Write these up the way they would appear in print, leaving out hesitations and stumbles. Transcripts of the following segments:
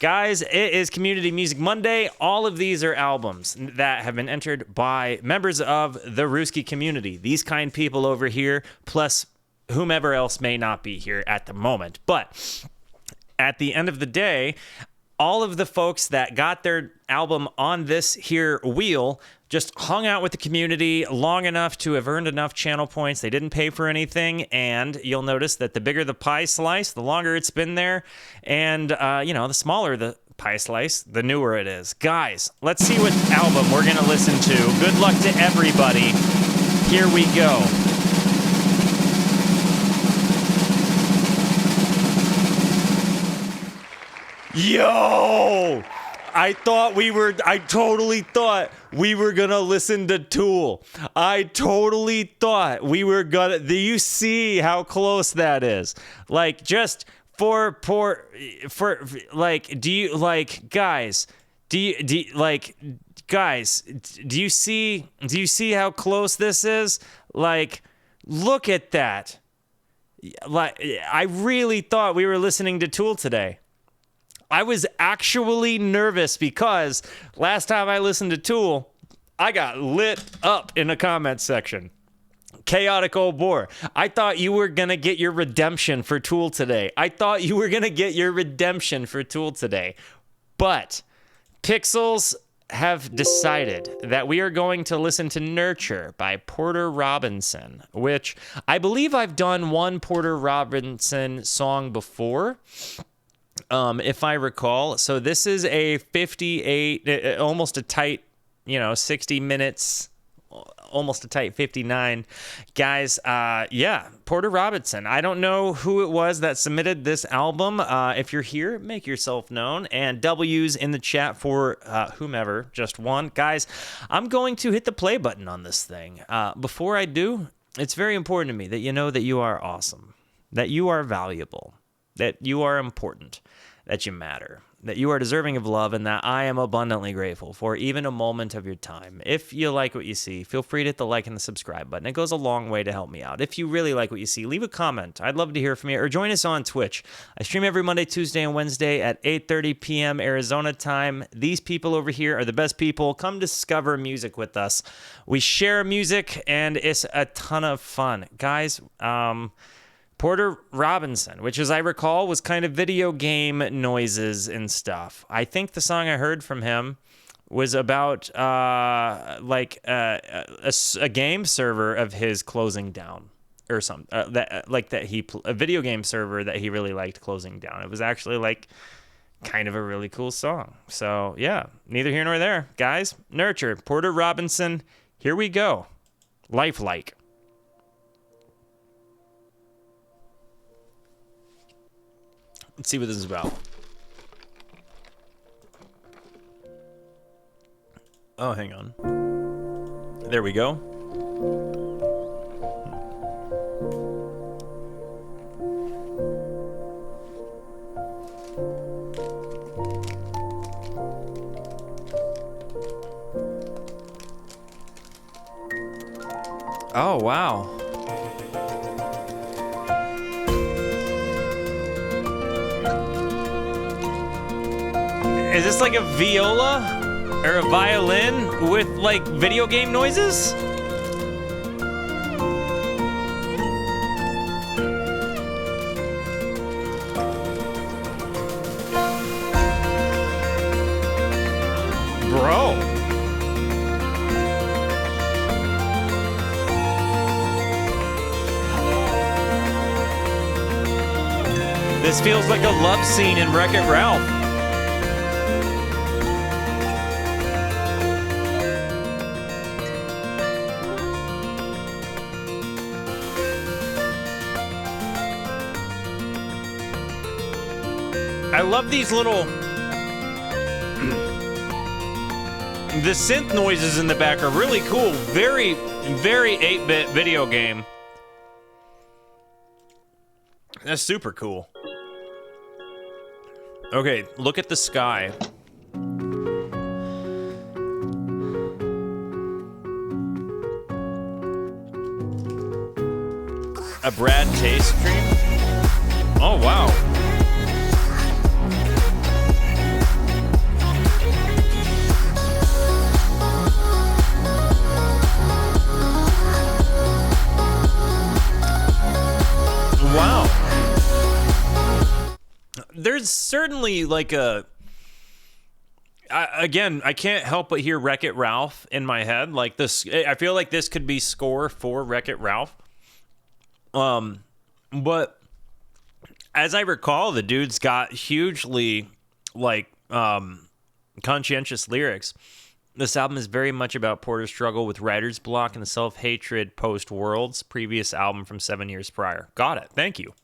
Guys, it is Community Music Monday. All of these are albums that have been entered by members of the Rooski community. These kind people over here, plus whomever else may not be here at the moment. But at the end of the day, all of the folks that got their album on this here wheel just hung out with the community long enough to have earned enough channel points. They didn't pay for anything, and you'll notice that the bigger the pie slice, the longer it's been there, and, the smaller the pie slice, the newer it is. Guys, let's see what album we're going to listen to. Good luck to everybody. Here we go. Yo! I totally thought we were gonna listen to Tool. I totally thought we were gonna. Do you see how close that is? Like, just for like, do you like, guys? Do you see how close this is? Like, look at that. Like, I really thought we were listening to Tool today. I was actually nervous because last time I listened to Tool, I got lit up in the comments section. Chaotic old boar. I thought you were going to get your redemption for Tool today. But Pixels have decided that we are going to listen to Nurture by Porter Robinson, which I believe I've done one Porter Robinson song before. If I recall. So this is a 58, almost a tight, 60 minutes, almost a tight 59. Guys, Porter Robinson. I don't know who it was that submitted this album. If you're here, make yourself known. And W's in the chat for whomever, just one. Guys, I'm going to hit the play button on this thing. Before I do, it's very important to me that you know that you are awesome, that you are valuable, that you are important, that you matter, that you are deserving of love, and that I am abundantly grateful for even a moment of your time. If you like what you see, feel free to hit the like and the subscribe button. It goes a long way to help me out. If you really like what you see, leave a comment. I'd love to hear from you, or join us on Twitch. I stream every Monday, Tuesday, and Wednesday at 8:30 p.m. Arizona time. These people over here are the best people. Come discover music with us. We share music, and it's a ton of fun. Guys, Porter Robinson, which, as I recall, was kind of video game noises and stuff. I think the song I heard from him was about a game server of his closing down, or something a video game server that he really liked closing down. It was actually kind of a really cool song. So yeah, neither here nor there, guys. Nurture, Porter Robinson. Here we go. Lifelike. Let's see what this is about. Oh, hang on. There we go. Oh, wow. Is this like a viola or a violin with video game noises? Bro. This feels like a love scene in Wreck-It Ralph. I love these little... the synth noises in the back are really cool. Very, very 8-bit video game. That's super cool. Okay, look at the sky. A Brad Taste stream? Oh, wow. certainly like a. Again, I can't help but hear Wreck-It Ralph in my head. Like this, I feel like this could be score for Wreck-It Ralph. But as I recall, the dude's got hugely like conscientious lyrics. This album is very much about Porter's struggle with writer's block and the self-hatred post-World's previous album from 7 years prior. Got it. Thank you.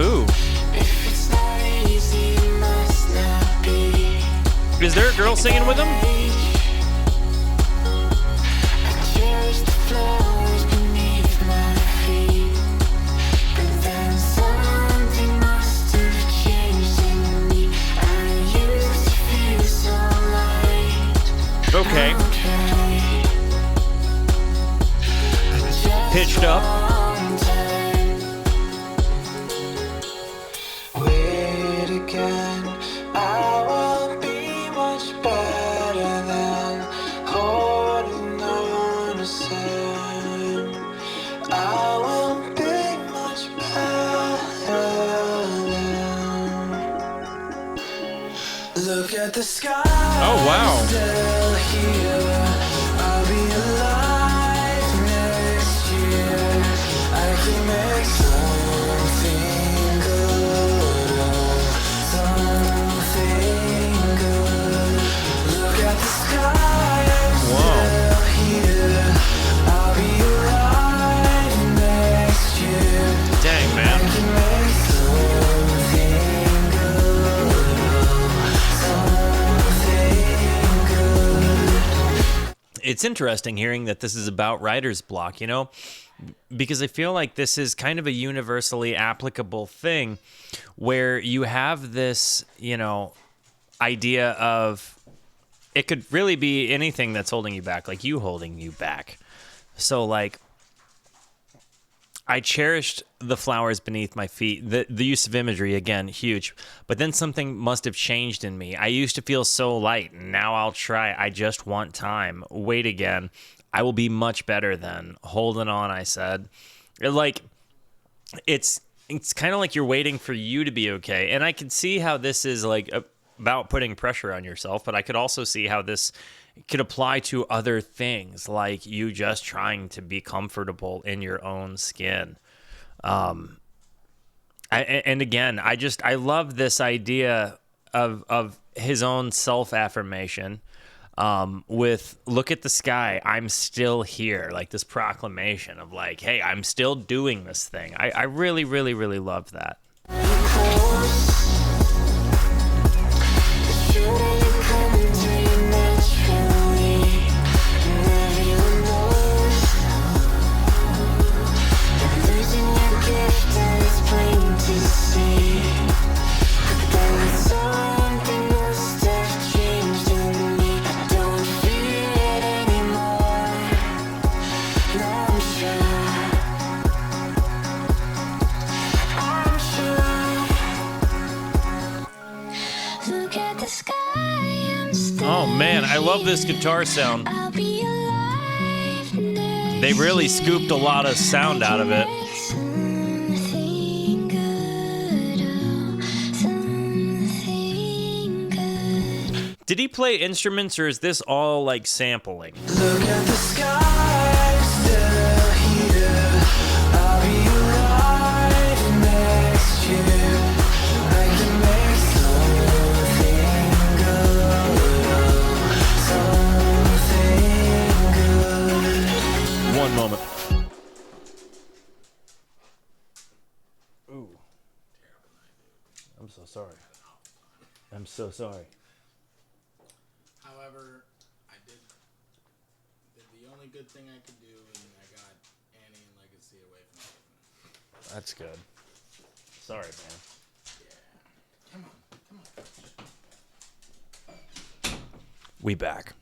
Ooh. Is there a girl singing with him? Okay. Pitched up. Wait again, I will be much better than holding on to sand. I will be much better than. Look at the sky. Oh wow. Still here. I'll be alive next year. I can make something good. Something good. Look at the sky. I'm still here. I'll be alive next year. Dang, man. I can make something good. It's interesting hearing that this is about writer's block, you know, because I feel like this is kind of a universally applicable thing where you have this, you know, idea of it could really be anything that's holding you back, like you holding you back. So, like, I cherished the flowers beneath my feet. The use of imagery, again, huge. But then something must have changed in me. I used to feel so light. Now I'll try. I just want time. Wait again. I will be much better then. Holding on, I said. Like, it's kind of like you're waiting for you to be okay. And I can see how this is, like, about putting pressure on yourself. But I could also see how this could apply to other things, like you just trying to be comfortable in your own skin. And again, I love this idea of his own self-affirmation with look at the sky, I'm still here, like this proclamation of like, hey, I'm still doing this thing. I really, really, really love that. Oh man, I love this guitar sound. They really scooped a lot of sound out of it. Did he play instruments or is this all like sampling? Look at the sky, still here. I'll be alive next year. I can make something good. Something good. One moment. Ooh. I'm so sorry. I'm so sorry. However, I did the only good thing I could do, and I got Annie and Legacy away from everything. That's good. Sorry, man. Yeah. Come on. We back.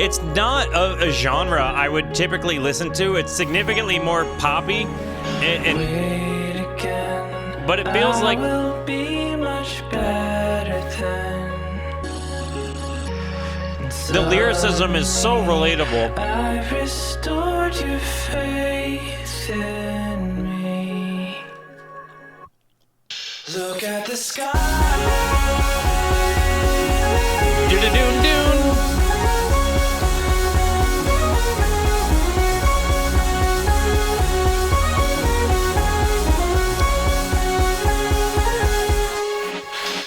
It's not a genre I would typically listen to. It's significantly more poppy, Wait again. But it feels like Will be much better then. the lyricism is so relatable. I've restored your faith in me. Look at the sky. Do-do-doon-doon.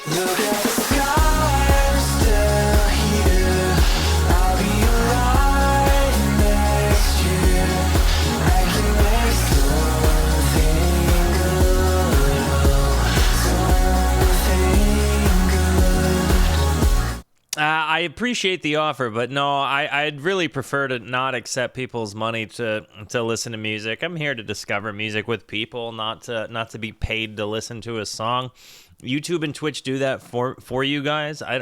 Look at the sky, I'm still here. I'll be alive next year. I can make something good. I appreciate the offer, but no, I'd really prefer to not accept people's money to listen to music. I'm here to discover music with people, not to be paid to listen to a song. YouTube and Twitch do that for you guys. I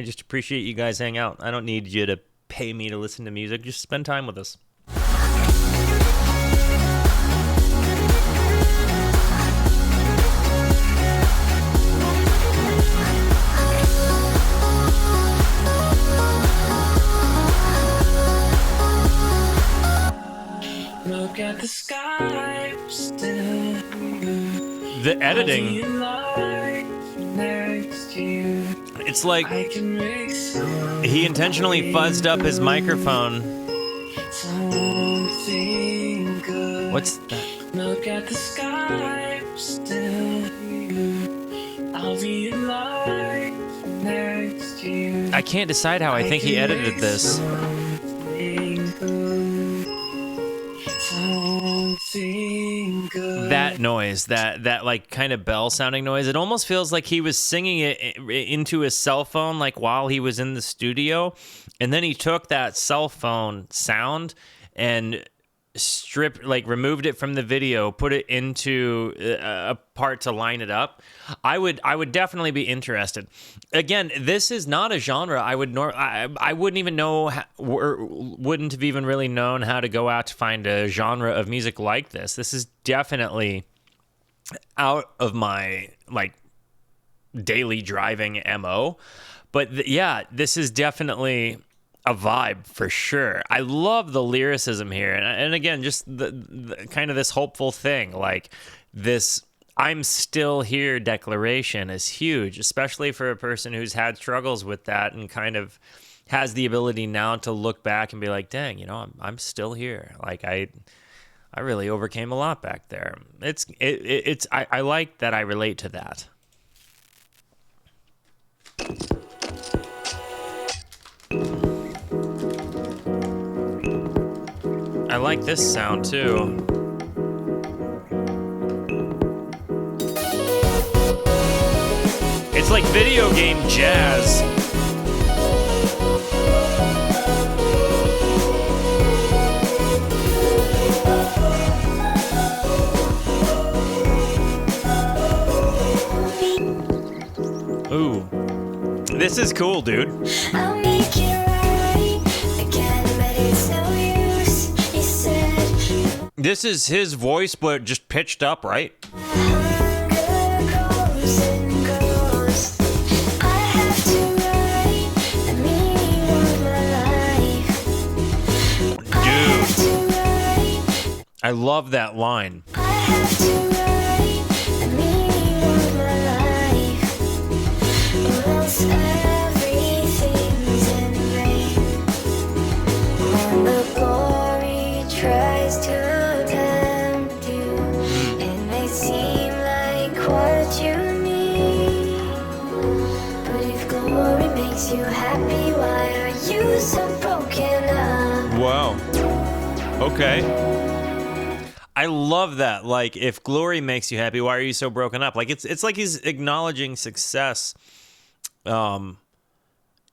just appreciate you guys hang out. I don't need you to pay me to listen to music. Just spend time with us. Look at the sky, I'm still here. The editing, Next year. it's like I can make he intentionally fuzzed up his microphone. something good. What's that? Look at the sky, I'm still here. I'll be alive next year. I can't decide how I think he edited this. Something good. Something good. That noise, that like kind of bell sounding noise, it almost feels like he was singing it into his cell phone, like while he was in the studio, and then he took that cell phone sound and removed it from the video, put it into a part to line it up. I would definitely be interested. Again, this is not a genre I wouldn't even know or wouldn't have even really known how to go out to find a genre of music like this. This is definitely out of my like daily driving MO. But yeah, this is definitely a vibe for sure. I love the lyricism here, and again, just the kind of this hopeful thing, like this "I'm still here" declaration is huge, especially for a person who's had struggles with that and kind of has the ability now to look back and be like, "Dang, I'm still here." Like I really overcame a lot back there. I like that I relate to that. I like this sound too. It's like video game jazz. Ooh. This is cool, dude. I'll make it right again, but it's no use. You said This is his voice, but just pitched up, right? hunger goes and goes. I have to write the meaning of my life. I have to write, I love that line. I have to write the meaning of my life. Or else everything's in vain. When the glory tries to tempt you, it may seem like what you need. But if glory makes you happy, why are you so broken up? Wow. Okay. I love that. Like, if glory makes you happy, why are you so broken up? Like, it's like he's acknowledging success, and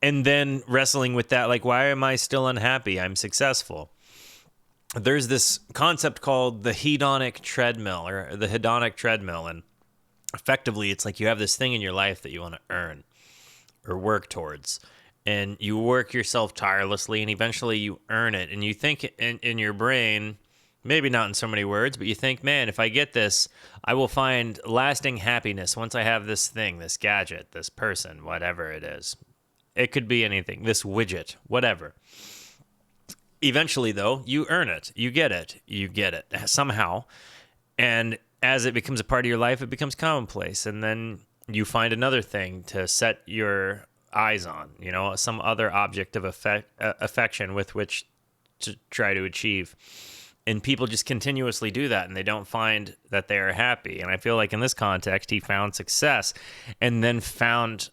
then wrestling with that. Like, why am I still unhappy? I'm successful. There's this concept called the hedonic treadmill, and effectively, it's like you have this thing in your life that you want to earn or work towards, and you work yourself tirelessly, and eventually you earn it, and you think in your brain maybe not in so many words, but you think, man, if I get this, I will find lasting happiness once I have this thing, this gadget, this person, whatever it is. It could be anything, this widget, whatever. Eventually, though, you earn it. You get it somehow. And as it becomes a part of your life, it becomes commonplace. And then you find another thing to set your eyes on, some other object of affection with which to try to achieve. And people just continuously do that, and they don't find that they are happy. And I feel like in this context, he found success and then found,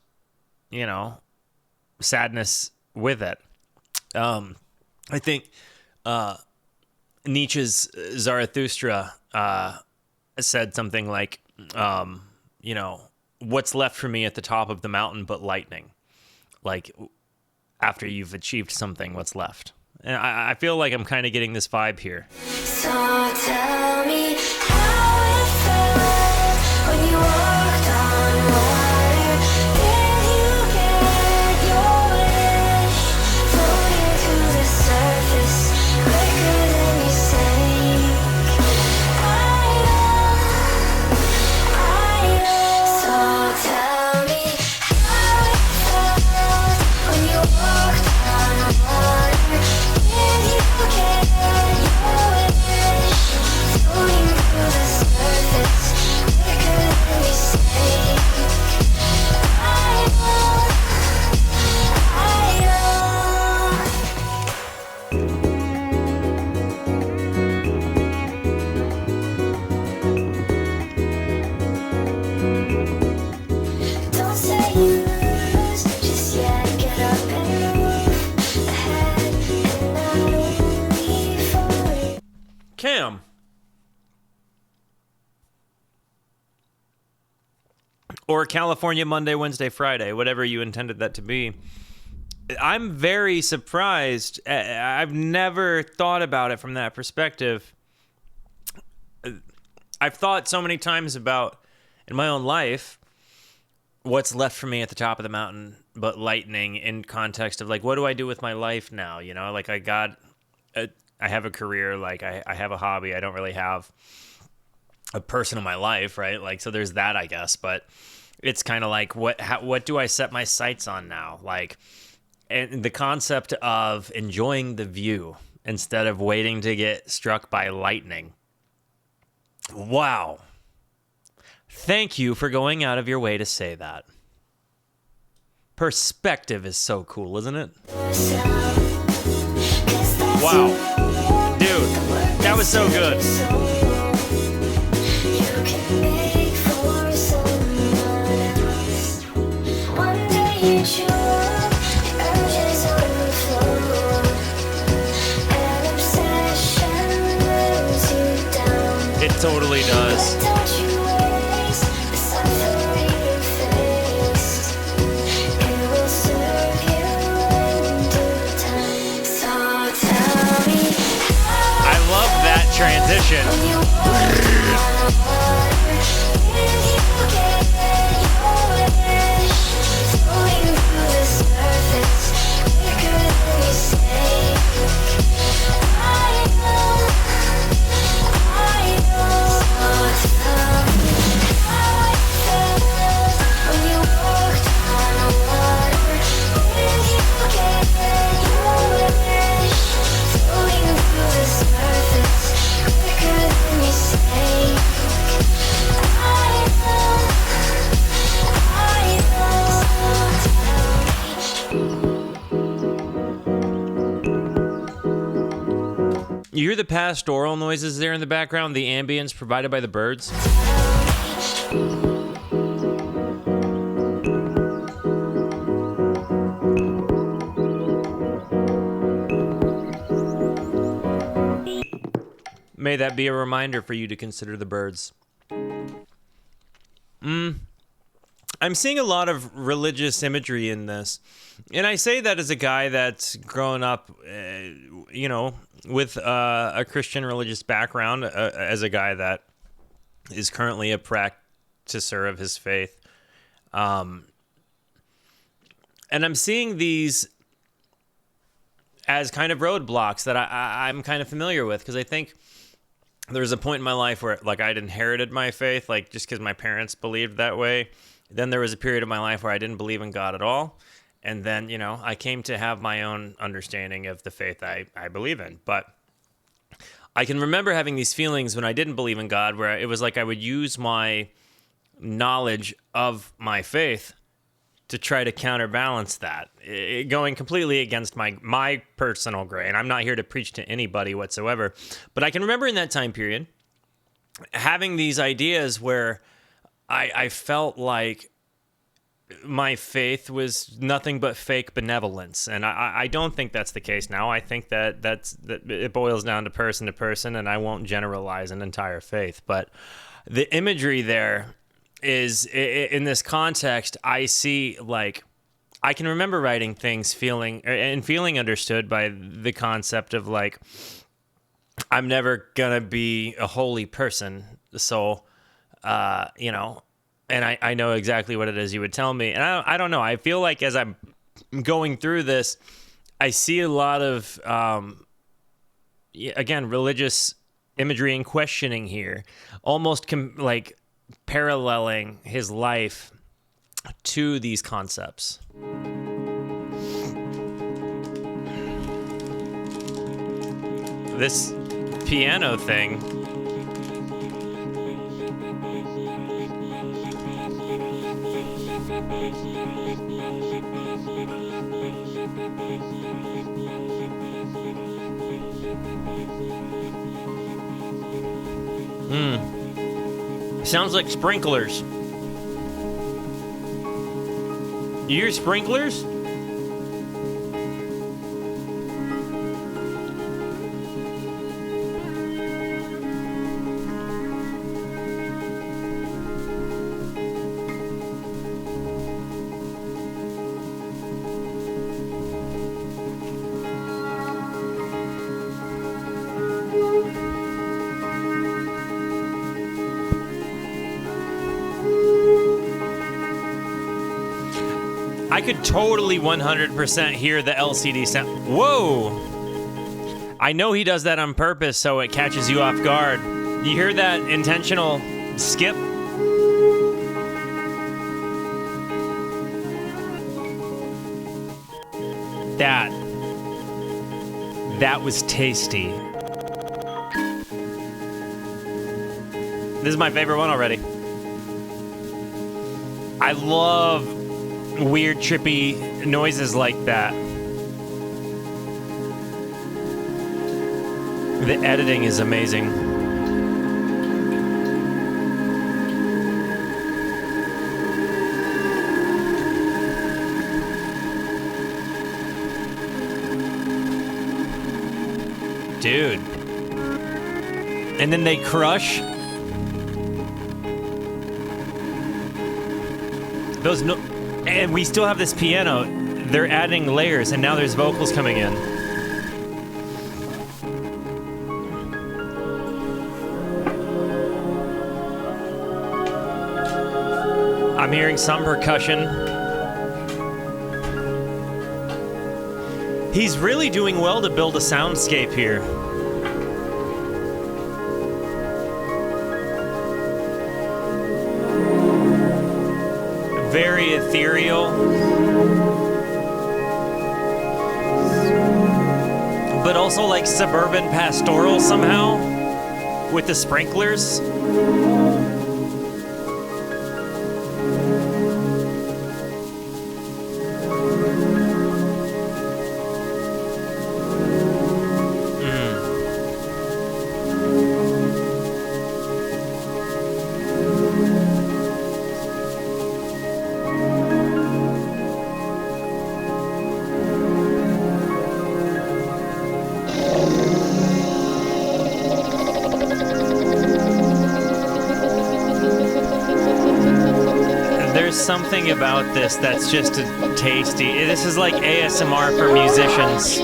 sadness with it. I think Nietzsche's Zarathustra said something like, what's left for me at the top of the mountain but lightning? Like, after you've achieved something, what's left? And I feel like I'm kind of getting this vibe here. So tell me how it felt when you walked on water. Did you get your wish? Floating to the surface quicker than you sank. I know. So tell me how it felt when you walked on water. Did you get your wish? Floating through the surface quicker than you sank. I know. Don't say you lose just yet. Get up and move ahead and not only for you. Cam. Or California Monday, Wednesday, Friday, whatever you intended that to be. I'm very surprised. I've never thought about it from that perspective. I've thought so many times about, in my own life, what's left for me at the top of the mountain but lightning, in context of, like, what do I do with my life now? Like, I have a career, like, I have a hobby. I don't really have a person in my life, right? Like, so there's that, I guess. But it's kind of like, what do I set my sights on now? Like, and the concept of enjoying the view instead of waiting to get struck by lightning. Wow. Thank you for going out of your way to say that. Perspective is so cool, isn't it? Wow. Dude, that was so good. You can make for someone else. One day you choose, urges overflow. An obsession wears you down. It totally does. But don't you waste the suffering you face. It will serve you in due time. So tell me I love that transition. when you walk on water, did you get your wish? Floating through the surface quicker than you sank. I know. So tell me how it felt when you walked on water. Did you get your wish? Floating through the surface quicker than you sank. I know. You hear the pastoral noises there in the background, the ambience provided by the birds? May that be a reminder for you to consider the birds. I'm seeing a lot of religious imagery in this. And I say that as a guy that's grown up, with a Christian religious background, as a guy that is currently a practicer of his faith. And I'm seeing these as kind of roadblocks that I'm kind of familiar with, because I think there was a point in my life where like I'd inherited my faith, like just because my parents believed that way. Then there was a period of my life where I didn't believe in God at all. And then, you know, I came to have my own understanding of the faith I believe in. But I can remember having these feelings when I didn't believe in God, where it was like I would use my knowledge of my faith to try to counterbalance that, going completely against my personal grain. I'm not here to preach to anybody whatsoever. But I can remember in that time period having these ideas where I felt like my faith was nothing but fake benevolence. And I don't think that's the case now. I think that it boils down to person, and I won't generalize an entire faith. But the imagery there is, in this context, I see, like, I can remember writing things feeling understood by the concept of, like, I'm never gonna be a holy person, so, you know, and I know exactly what it is you would tell me. And I don't know. I feel like as I'm going through this, I see a lot of, again, religious imagery and questioning here, almost like paralleling his life to these concepts. This piano thing. Sounds like sprinklers. You hear sprinklers? I could totally 100% hear the LCD sound. Whoa! I know he does that on purpose so it catches you off guard. You hear that intentional skip? That was tasty. This is my favorite one already. I love weird, trippy noises like that. The editing is amazing. Dude. And then they crush. Those no. And we still have this piano. They're adding layers, and now there's vocals coming in. I'm hearing some percussion. He's really doing well to build a soundscape here. Very ethereal, but also like suburban pastoral somehow with the sprinklers. Something about this that's just tasty. This is like ASMR for musicians.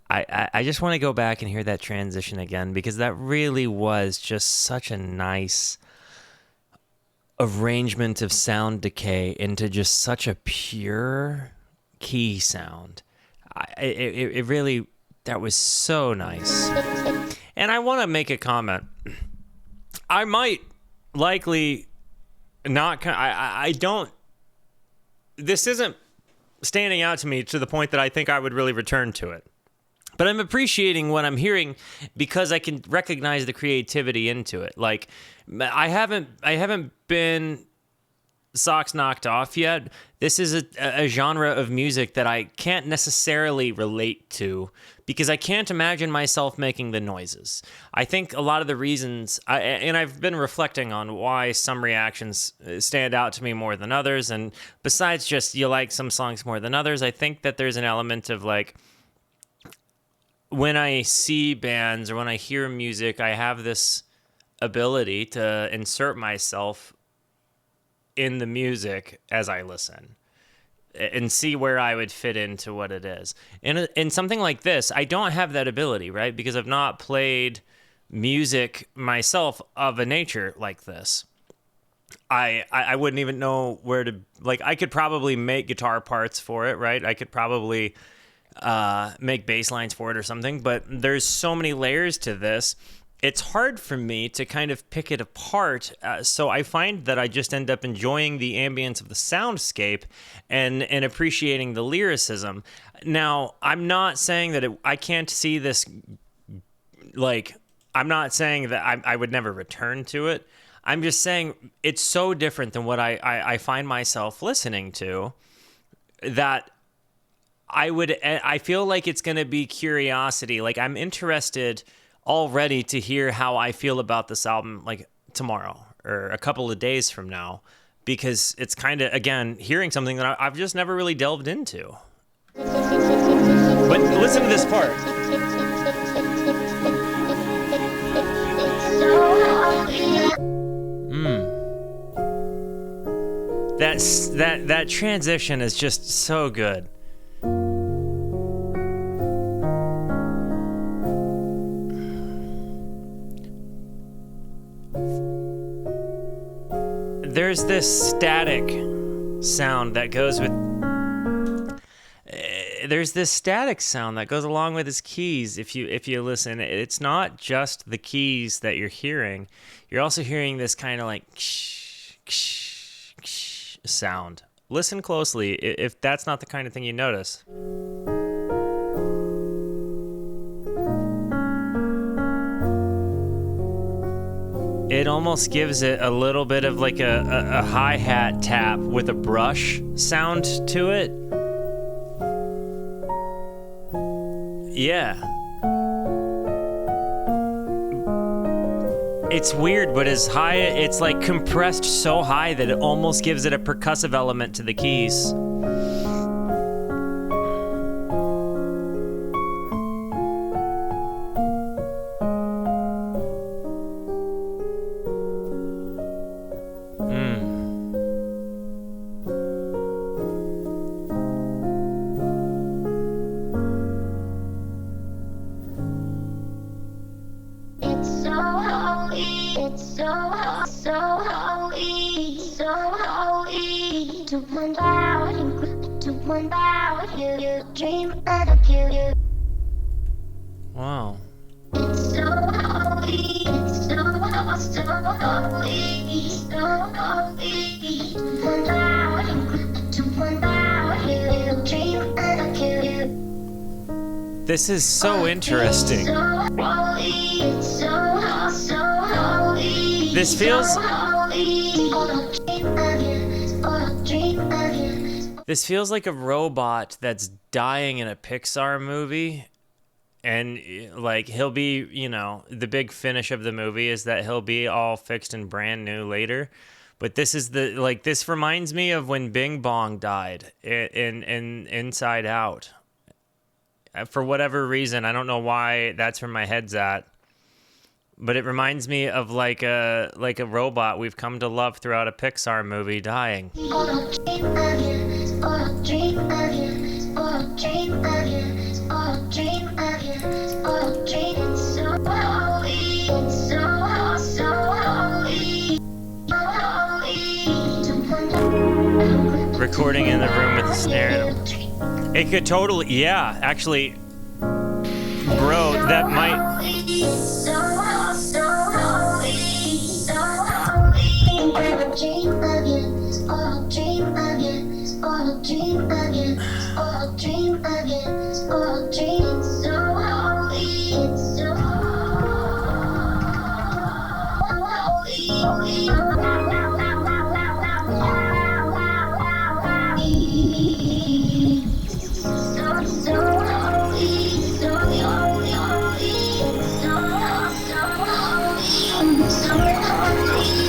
I just want to go back and hear that transition again, because that really was just such a nice arrangement of sound decay into just such a pure key sound. it really, that was so nice. And I want to make a comment. I might likely not, I don't, this isn't standing out to me to the point that I think I would really return to it. But I'm appreciating what I'm hearing because I can recognize the creativity into it. Like, I haven't been socks knocked off yet. This is a genre of music that I can't necessarily relate to because I can't imagine myself making the noises. I think a lot of the reasons, and I've been reflecting on why some reactions stand out to me more than others, and besides just you like some songs more than others, I think that there's an element of like, when I see bands or when I hear music, I have this ability to insert myself in the music as I listen and see where I would fit into what it is. In something like this, I don't have that ability, right? Because I've not played music myself of a nature like this. I wouldn't even know where to, like, I could probably make guitar parts for it, right? I could probably make bass lines for it or something, but there's so many layers to this. It's hard for me to kind of pick it apart, so I find that I just end up enjoying the ambience of the soundscape and appreciating the lyricism. Now, I'm not saying that I can't see this, like, I'm not saying that I would never return to it. I'm just saying it's so different than what I find myself listening to that I feel like it's going to be curiosity. Like, I'm interested already to hear how I feel about this album, like tomorrow or a couple of days from now, because it's kind of, again, hearing something that I've just never really delved into. But listen to this part. That transition is just so good. There's this static sound that goes with... there's this static sound that goes along with his keys. If you listen, it's not just the keys that you're hearing. You're also hearing this kind of like sound. Listen closely if that's not the kind of thing you notice. It almost gives it a little bit of like a hi-hat tap with a brush sound to it. Yeah. It's weird, but as high, it's like compressed so high that it almost gives it a percussive element to the keys. Wow. This is so interesting. This feels like a robot that's dying in a Pixar movie. And like he'll be, the big finish of the movie is that he'll be all fixed and brand new later. But this is this reminds me of when Bing Bong died in Inside Out. For whatever reason, I don't know why that's where my head's at. But it reminds me of like a robot we've come to love throughout a Pixar movie dying. Recording in the room with the snare. It could totally, yeah, actually, bro, that might.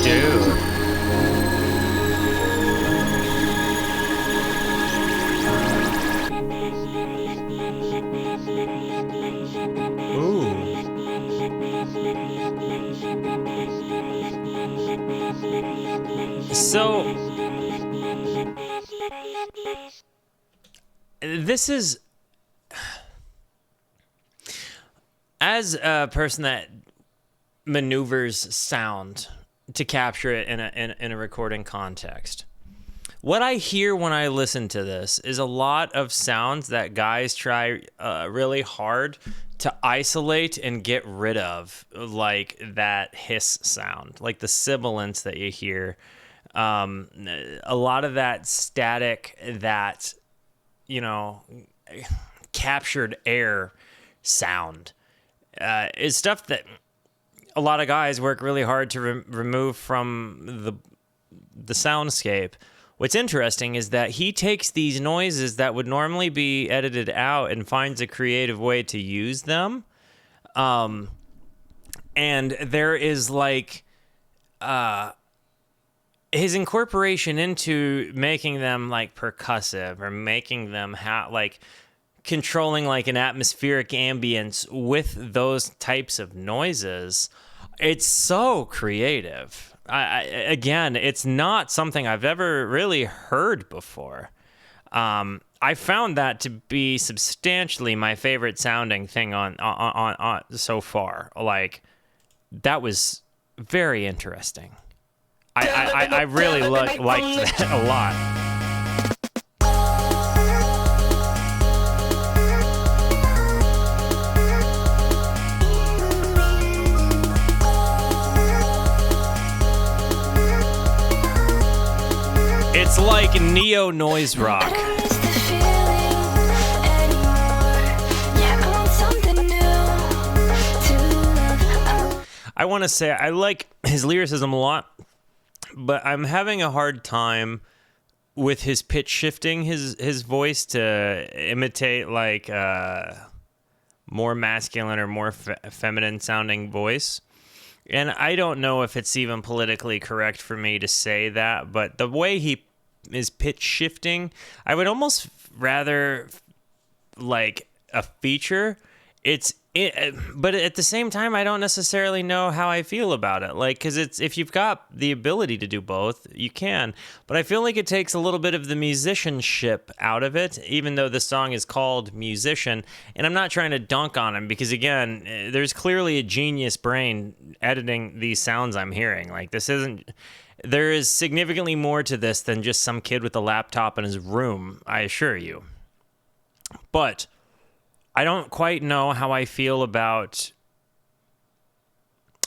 Dude. So, this is, as a person that maneuvers sound to capture it in a recording context, what I hear when I listen to this is a lot of sounds that guys try really hard to isolate and get rid of, like that hiss sound, like the sibilance that you hear. A lot of that static, that, you know, captured air sound is stuff that a lot of guys work really hard to remove from the soundscape. What's interesting is that he takes these noises that would normally be edited out and finds a creative way to use them. And there is like his incorporation into making them like percussive, or making them like controlling like an atmospheric ambience with those types of noises. It's so creative. Again, it's not something I've ever really heard before. I found that to be substantially my favorite sounding thing on so far. Like, that was very interesting. I really liked that a lot. It's like neo noise rock. I want to say I like his lyricism a lot, but I'm having a hard time with his pitch shifting his voice to imitate like more masculine or more feminine sounding voice. And I don't know if it's even politically correct for me to say that, but the way he is pitch shifting, I would almost rather like a feature. But at the same time, I don't necessarily know how I feel about it. Like, because if you've got the ability to do both, you can. But I feel like it takes a little bit of the musicianship out of it, even though the song is called Musician. And I'm not trying to dunk on him because, again, there's clearly a genius brain editing these sounds I'm hearing. Like, this isn't... There is significantly more to this than just some kid with a laptop in his room, I assure you. But I don't quite know how I feel about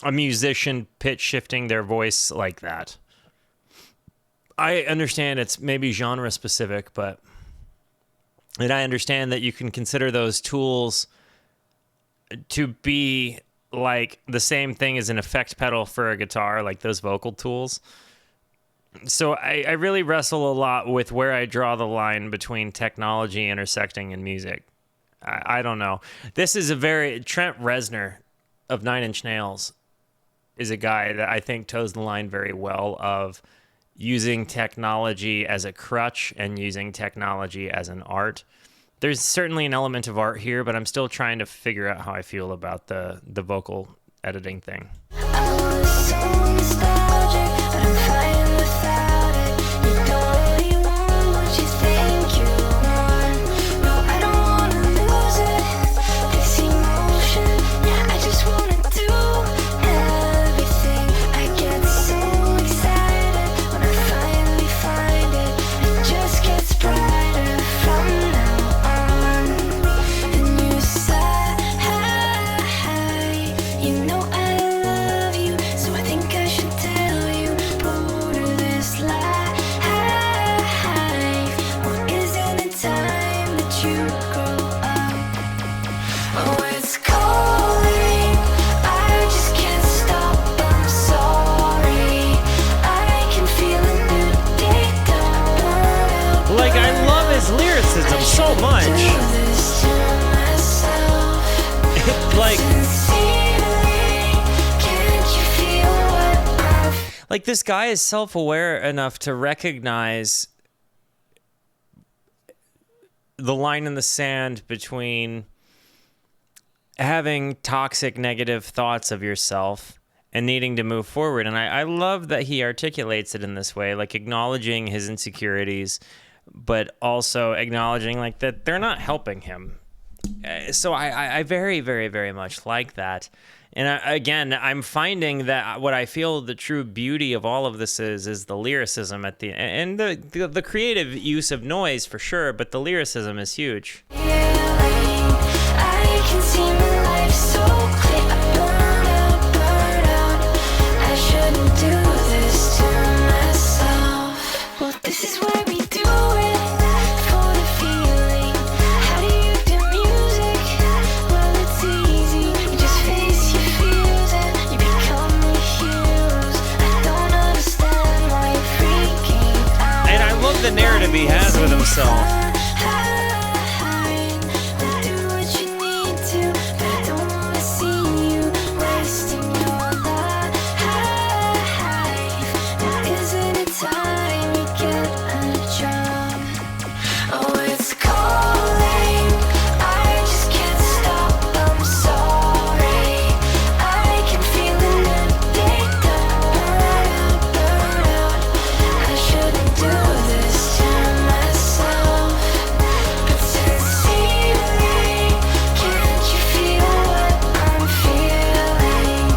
a musician pitch shifting their voice like that. I understand it's maybe genre specific, and I understand that you can consider those tools to be like the same thing as an effect pedal for a guitar, like those vocal tools. So I really wrestle a lot with where I draw the line between technology intersecting and music. I don't know. This is Trent Reznor of Nine Inch Nails is a guy that I think toes the line very well of using technology as a crutch and using technology as an art. There's certainly an element of art here, but I'm still trying to figure out how I feel about the vocal editing thing. I was so nostalgic, but I'm fine without it. You don't really want what you think you want. No, I don't wanna lose it. This emotion, yeah, I just wanna do everything. I get so excited when I finally find it. It just gets brighter from now on. like Sincerely, can't you feel what I'm like this guy is self-aware enough to recognize the line in the sand between having toxic negative thoughts of yourself and needing to move forward. And I love that he articulates it in this way, like acknowledging his insecurities, but also acknowledging like that they're not helping him. So I very, very, very much like that. And again, I'm finding that what I feel the true beauty of all of this is the lyricism at the and the creative use of noise for sure, but the lyricism is huge. feeling. I can see my life so clear. I burn out. I shouldn't do this to myself. Well, this is why we do it, for the feeling. How do you do music? Well, it's easy. You just face your fears and you become your heroes. I don't understand why you're freaking out. And I love the narrative he has with himself. Do what you need to, but I don't wanna see you wasting your life. Now isn't it time you get a job? Oh, it's calling. I just can't stop. I'm sorry. I can feel it when they don't burn out. I shouldn't do this to myself. But sincerely, can't you feel what I'm feeling?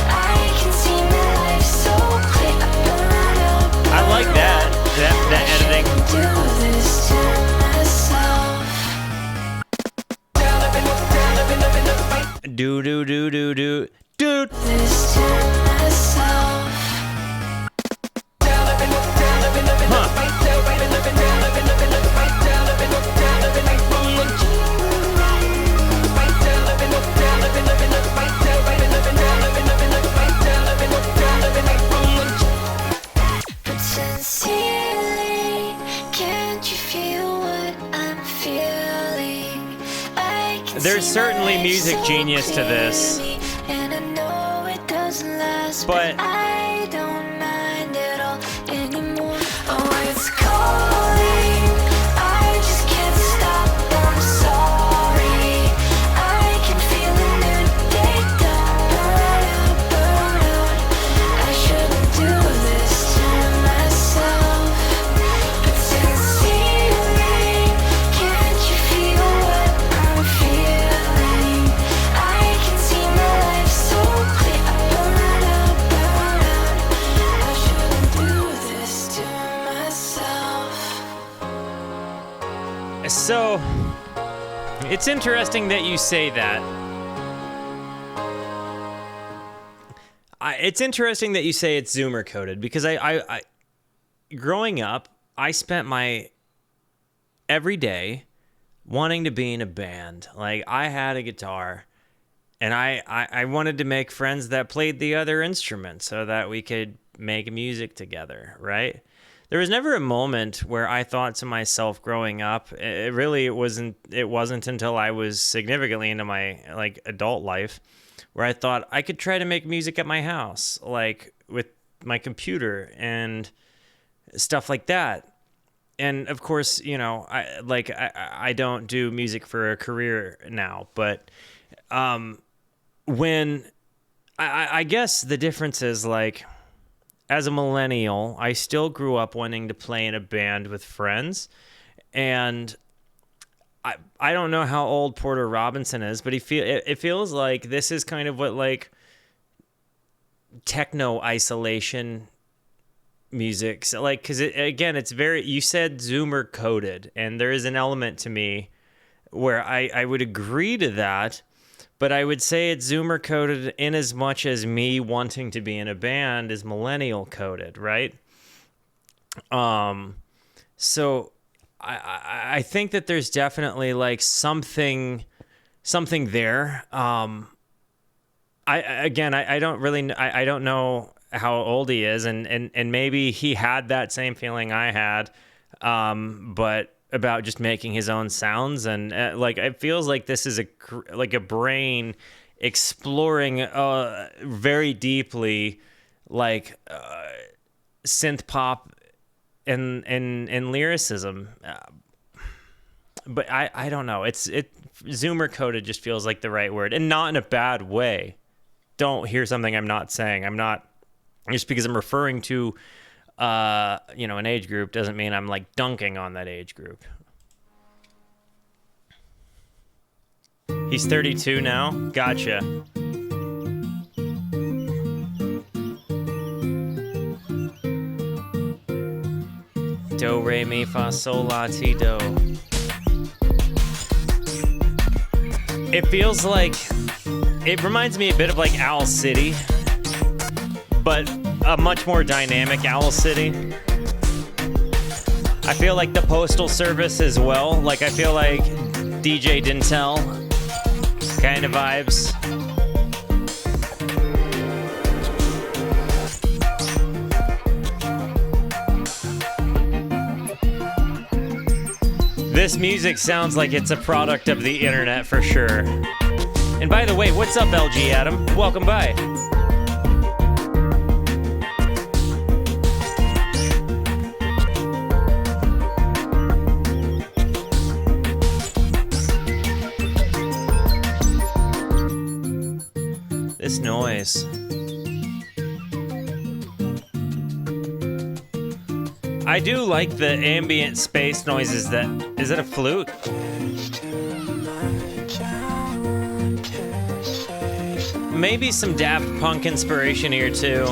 I can see my life so clear. I burn out. I like that editing. Do this to myself. Do. Dude. This to myself. But sincerely, can't you feel what I'm feeling? I can There's see certainly my music life so genius to this. clearly, and I know it doesn't last, But- but I don't mind it all anymore. Oh, it's calling. I just can't stop. I'm sorry. I can feel it when they don't burn out. I shouldn't do this to myself. But sincerely, can't you feel what I'm feeling? I can see my life so clear. I burn out. I shouldn't do this to myself. So it's interesting that you say that. It's interesting that you say it's Zoomer coded because I growing up, I spent my every day wanting to be in a band. Like I had a guitar and I wanted to make friends that played the other instruments so that we could make music together, right? There was never a moment where I thought to myself growing up, it wasn't until I was significantly into my like adult life where I thought I could try to make music at my house, like with my computer and stuff like that. And of course, you know, I don't do music for a career now, but when I guess the difference is like as a millennial, I still grew up wanting to play in a band with friends, and I don't know how old Porter Robinson is, but it feels like this is kind of what like techno isolation music, so like because again it's very, you said Zoomer coded, and there is an element to me where I would agree to that, but I would say it's Zoomer coded in as much as me wanting to be in a band is millennial coded, right? So I think that there's definitely like something there. I don't know how old he is, and maybe he had that same feeling I had, but about just making his own sounds, and like it feels like this is a brain exploring very deeply, like synth pop and lyricism. But I don't know. Zoomer coded just feels like the right word, and not in a bad way. Don't hear something I'm not saying. I'm not, just because I'm referring to an age group doesn't mean I'm like dunking on that age group. He's 32 now? Gotcha. Do, re, mi, fa, sol, la, ti, do. It feels like, it reminds me a bit of like Owl City, but a much more dynamic Owl City. I feel like the Postal Service as well. Like, I feel like DJ Dintel kind of vibes. This music sounds like it's a product of the internet for sure. And by the way, what's up, LG Adam? Welcome by. This noise. I do like the ambient space noises that... Is it a flute? Maybe some Daft Punk inspiration here too.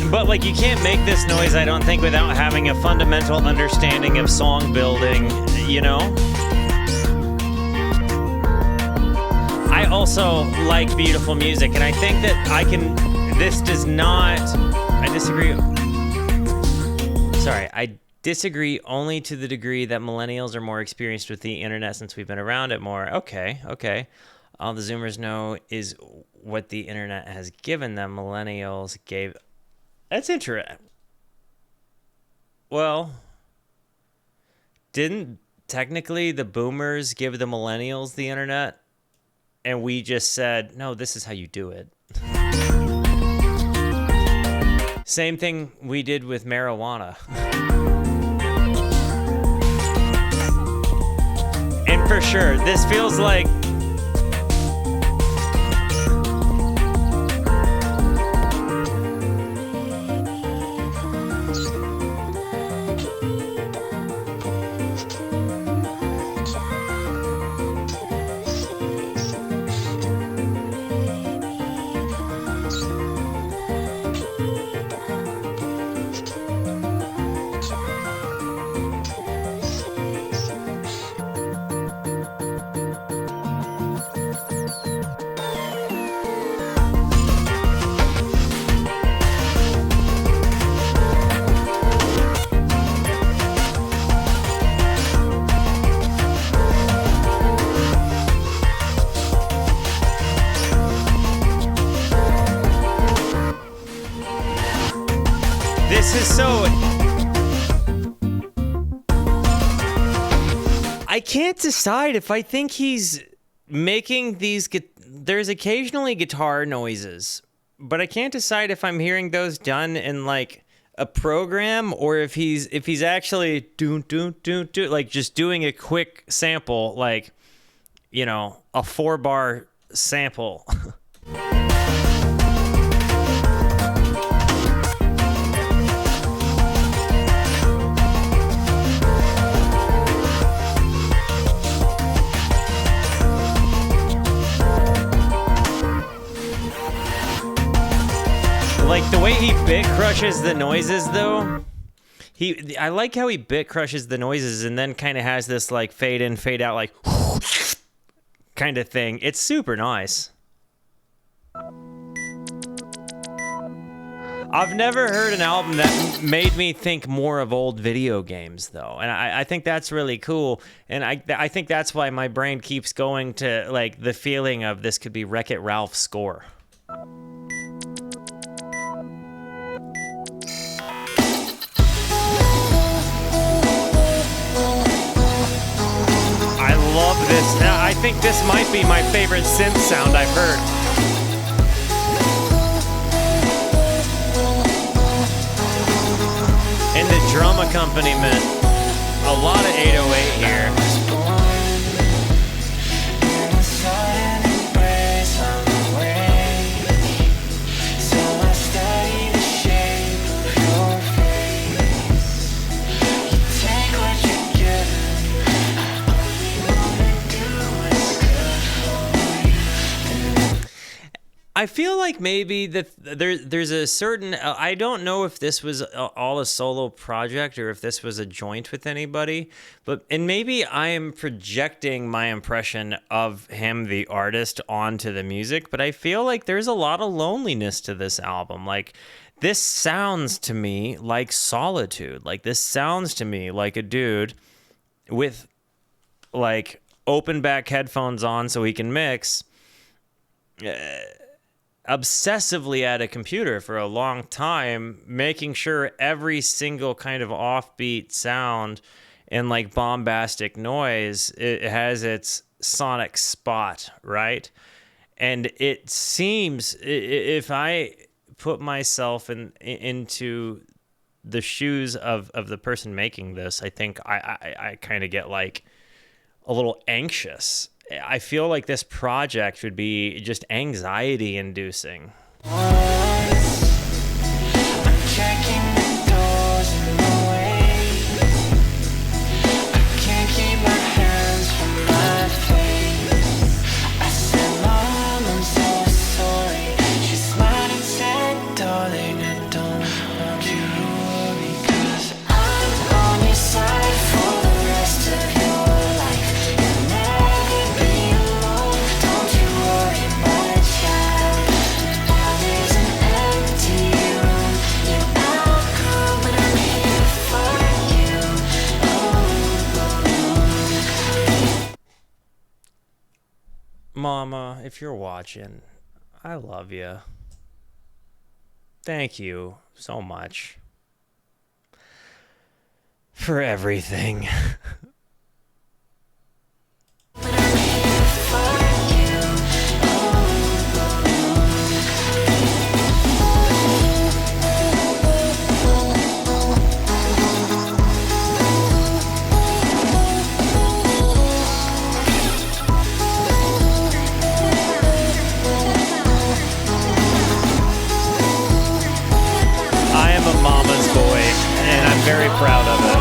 But like, you can't make this noise, I don't think, without having a fundamental understanding of song building, you know? I also like beautiful music, and I think that this does not, I disagree. Sorry, I disagree only to the degree that millennials are more experienced with the internet since we've been around it more. Okay. All the Zoomers know is what the internet has given them. Millennials gave... That's interesting. Well, didn't technically the boomers give the millennials the internet? And we just said, no, this is how you do it. Same thing we did with marijuana. And for sure, this feels like... I can't decide if I think he's making these... There's occasionally guitar noises, but I can't decide if I'm hearing those done in like a program or if he's actually do like just doing a quick sample, like, you know, a 4-bar sample. Like, the way he bit crushes the noises, though, I like how he bit crushes the noises and then kind of has this, like, fade in, fade out, like, kind of thing. It's super nice. I've never heard an album that made me think more of old video games, though, and I think that's really cool. And I think that's why my brain keeps going to like the feeling of this could be Wreck-It Ralph's score. I love this. I think this might be my favorite synth sound I've heard. And the drum accompaniment, a lot of 808 here. I feel like maybe there's a certain, I don't know if this was all a solo project or if this was a joint with anybody, and maybe I am projecting my impression of him, the artist, onto the music, but I feel like there's a lot of loneliness to this album. Like, this sounds to me like solitude. Like, this sounds to me like a dude with, like, open back headphones on so he can mix, obsessively at a computer for a long time, making sure every single kind of offbeat sound and like bombastic noise, it has its sonic spot, right? And it seems, if I put myself into the shoes of the person making this, I think I kind of get like a little anxious. I feel like this project would be just anxiety inducing. Mama, if you're watching, I love you. Thank you so much for everything. Mama's boy, and I'm very proud of it.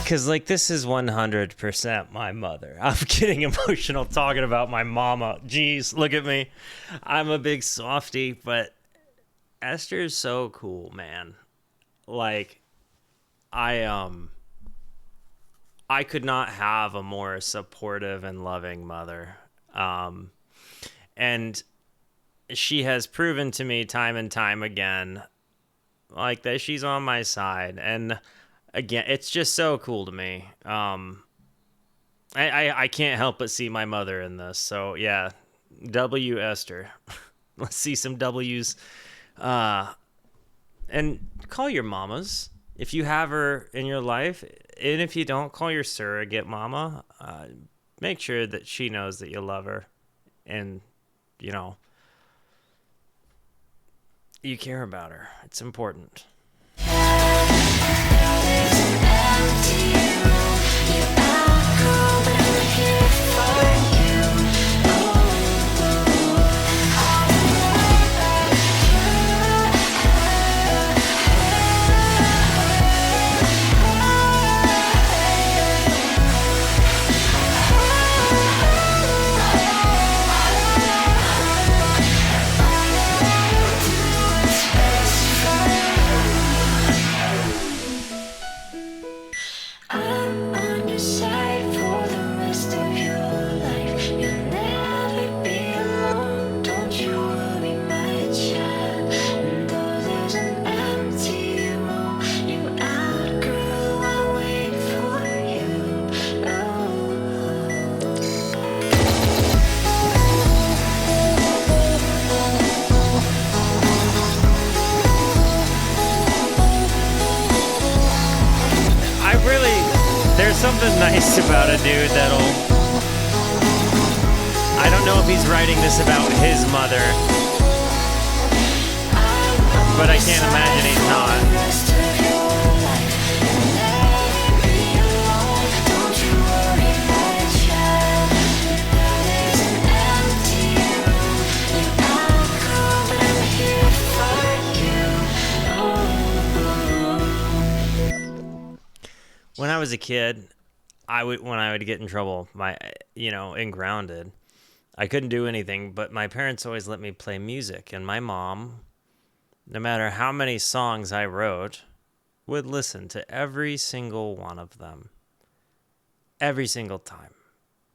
Because, like, this is 100% my mother. I'm getting emotional talking about my mama. Jeez, look at me. I'm a big softie, but Esther is so cool, man. Like, I could not have a more supportive and loving mother. And she has proven to me time and time again, like, that she's on my side. And again, it's just so cool to me. I can't help but see my mother in this. So yeah, W Esther. Let's see some W's. And call your mamas if you have her in your life. And if you don't, call your surrogate mama. Make sure that she knows that you love her, and you know you care about her. It's important. There's something nice about a dude that'll... I don't know if he's writing this about his mother, but I can't imagine he's not. When I was a kid, when I would get in trouble, and grounded, I couldn't do anything, but my parents always let me play music, and my mom, no matter how many songs I wrote, would listen to every single one of them. Every single time.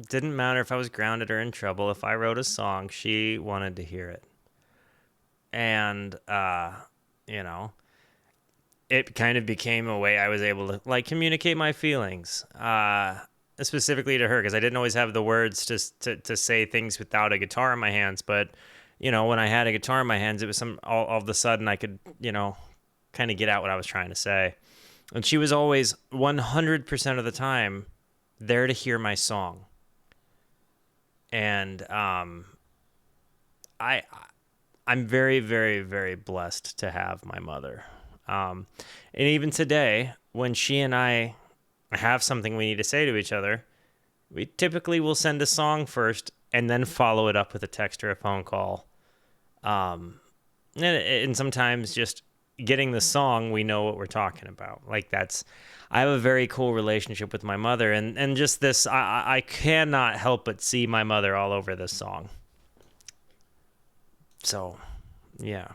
Didn't matter if I was grounded or in trouble. If I wrote a song, she wanted to hear it. And, it kind of became a way I was able to communicate my feelings, specifically to her, because I didn't always have the words to say things without a guitar in my hands. But, when I had a guitar in my hands, it was all of a sudden I could, kind of get out what I was trying to say. And she was always 100% of the time there to hear my song. And I'm very, very, very blessed to have my mother. And even today, when she and I have something we need to say to each other, we typically will send a song first and then follow it up with a text or a phone call. And sometimes just getting the song, we know what we're talking about. I have a very cool relationship with my mother, and just this, I cannot help but see my mother all over this song. So, yeah.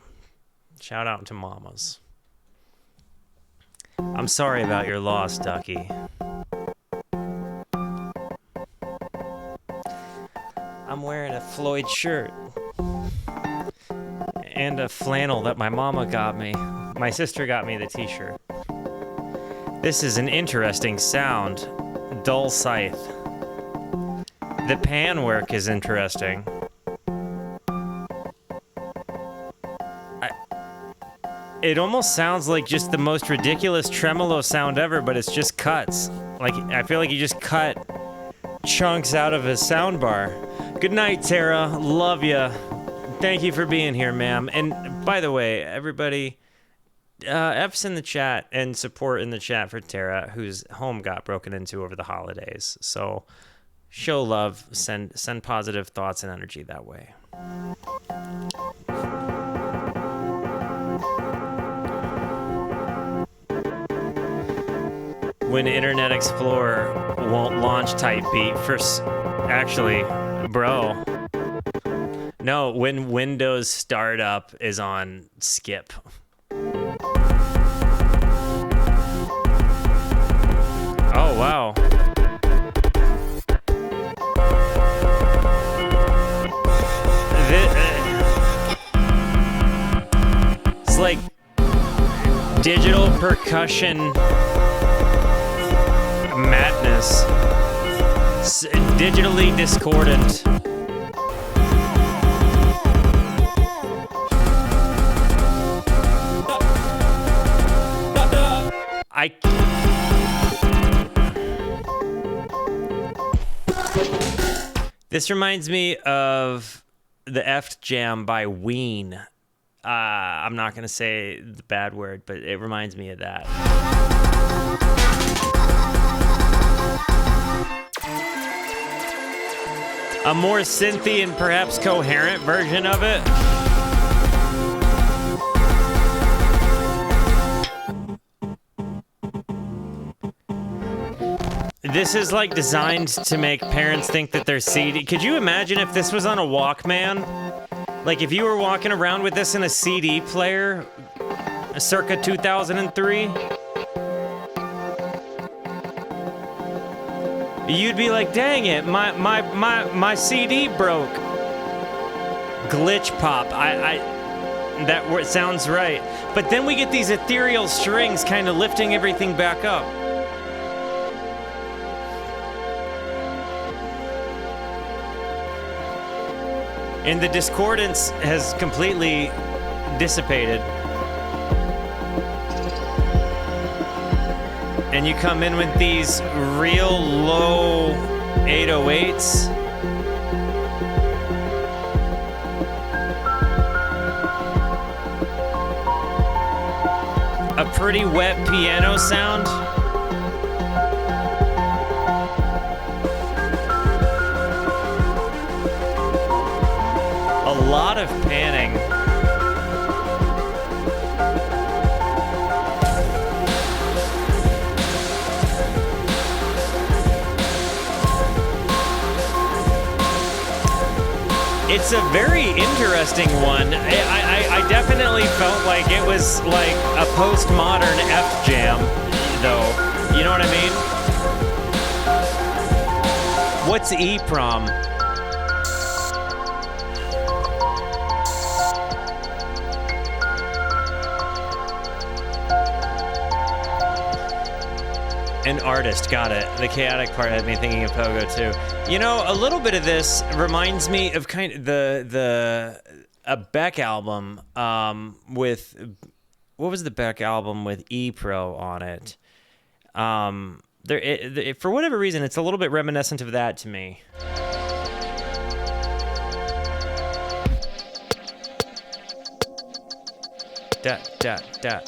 Shout out to mamas. I'm sorry about your loss, Ducky. I'm wearing a Floyd shirt and a flannel that my mama got me. My sister got me the t-shirt. This is an interesting sound, Dullscythe. The pan work is interesting. It almost sounds like just the most ridiculous tremolo sound ever, but it's just cuts. I feel like you just cut chunks out of a sound bar. Good night, Tara. Love ya. Thank you for being here, ma'am. And by the way, everybody, F's in the chat and support in the chat for Tara, whose home got broken into over the holidays. So show love, send positive thoughts and energy that way. When Internet Explorer won't launch type beat actually, bro. No, when Windows startup is on skip. Oh, wow. It's like digital percussion madness. Digitally discordant. This reminds me of the F Jam by Ween. I'm not going to say the bad word, but it reminds me of that. A more synthy and perhaps coherent version of it. This is designed to make parents think that they're CD. Could you imagine if this was on a Walkman? If you were walking around with this in a CD player, circa 2003? You'd be like, dang it, my CD broke. Glitch pop. That word sounds right. But then we get these ethereal strings kind of lifting everything back up. And the discordance has completely dissipated. and you come in with these real low 808s. A pretty wet piano sound. A lot of panning. It's a very interesting one. I definitely felt like it was like a postmodern F jam, though. You know what I mean? What's EEPROM? An artist, got it. The chaotic part had me thinking of Pogo too. You know, a little bit of this reminds me of kind of a Beck album with, what was the Beck album with E-Pro on it? For whatever reason, it's a little bit reminiscent of that to me. Da da da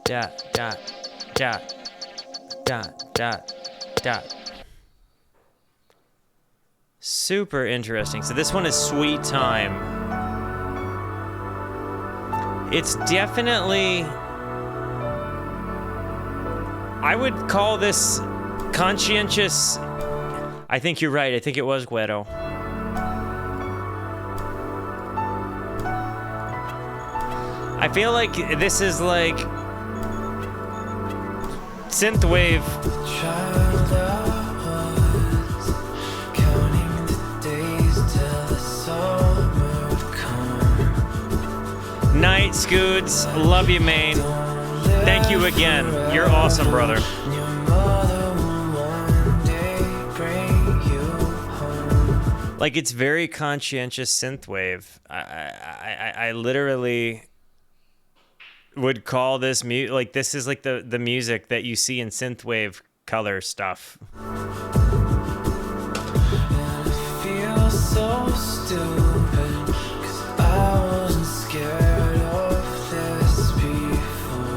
da da da. Dot, dot, dot. Super interesting. So this one is Sweet Time. It's definitely, I would call this conscientious. I think you're right. I think it was Guido. I feel like this is like synthwave. Night Scoots, love you, Maine. Thank you again. You're awesome, brother. Like, it's very conscientious synthwave. I literally would call this like this is like the music that you see in synthwave color stuff. So stupid, 'cause I wasn't scared of this before.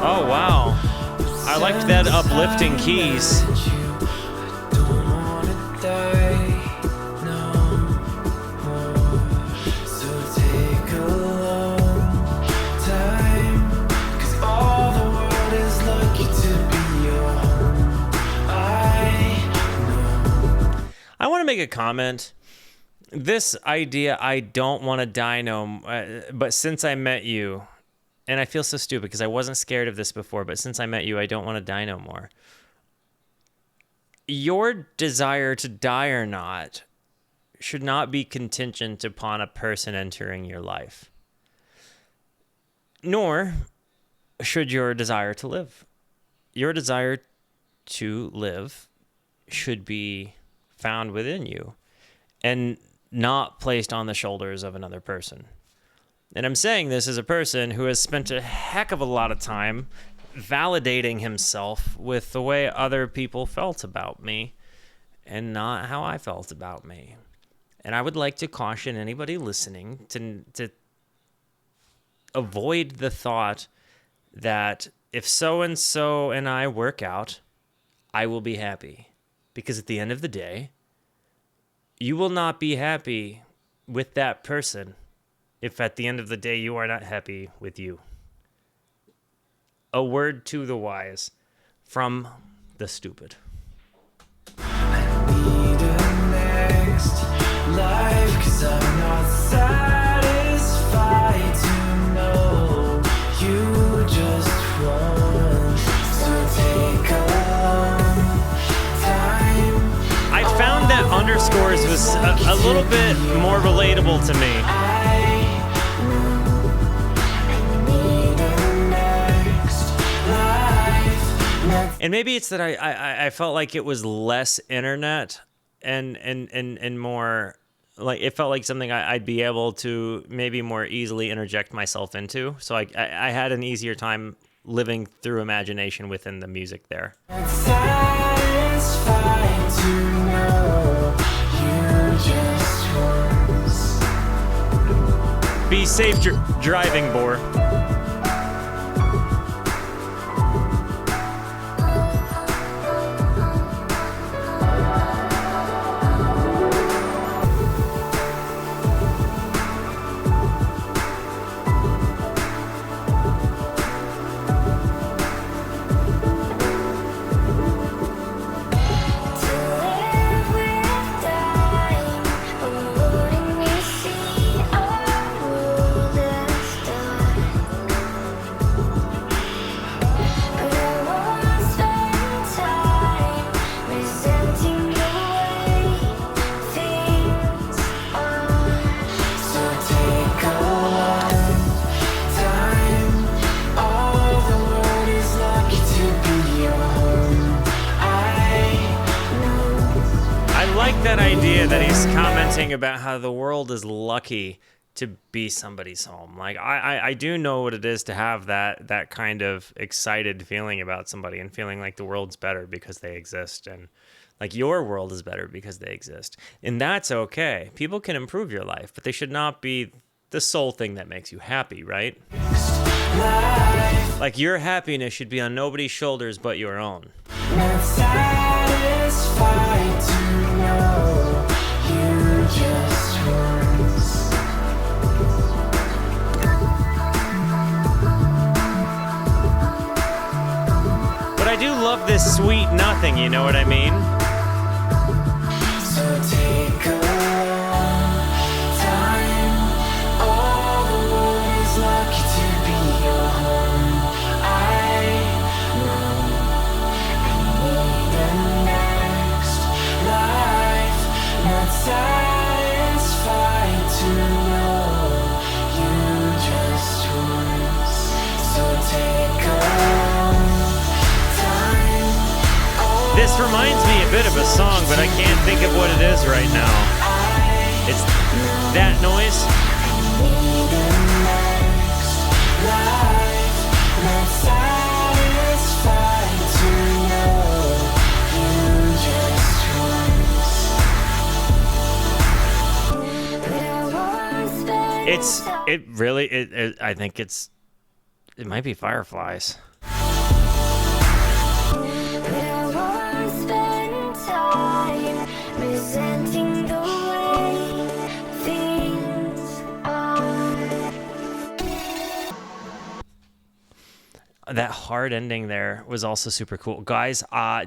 Oh wow, I liked that uplifting keys. I want to make a comment. This idea, I don't want to dino, but since I met you, and I feel so stupid because I wasn't scared of this before, but since I met you, I don't want to die no more. Your desire to die or not should not be contingent upon a person entering your life. Nor should your desire to live. Your desire to live should be found within you and not placed on the shoulders of another person. And I'm saying this as a person who has spent a heck of a lot of time validating himself with the way other people felt about me and not how I felt about me. And I would like to caution anybody listening to avoid the thought that if so-and-so and I work out, I will be happy. Because at the end of the day, you will not be happy with that person if at the end of the day you are not happy with you. A word to the wise from the stupid. I need a next life, 'cause I'm not satisfied to know you just want to take a long time. I found that underscores was a little bit more relatable to me. And maybe it's that I felt like it was less internet and more like it felt like something I'd be able to maybe more easily interject myself into. So I had an easier time living through imagination within the music there. Satisfied to know you just once. Be safe driving, Boar. That idea that he's commenting about how the world is lucky to be somebody's home. Like I do know what it is to have that kind of excited feeling about somebody and feeling like the world's better because they exist, and like your world is better because they exist. And that's okay. People can improve your life, but they should not be the sole thing that makes you happy, right? Like your happiness should be on nobody's shoulders but your own. Not satisfied to know you just once. But I do love this sweet nothing, you know what I mean? So take a time. All the world is lucky to be your home. I know I need the next life. Not satisfied to know you just once. So take a time. This reminds me a bit of a song, but I can't think of what it is right now. It's that noise. Need the next life. Not satisfied to know you just once. But I won't spend I think it might be Fireflies. But I won't spend time resenting the way things are. That hard ending there was also super cool. Guys,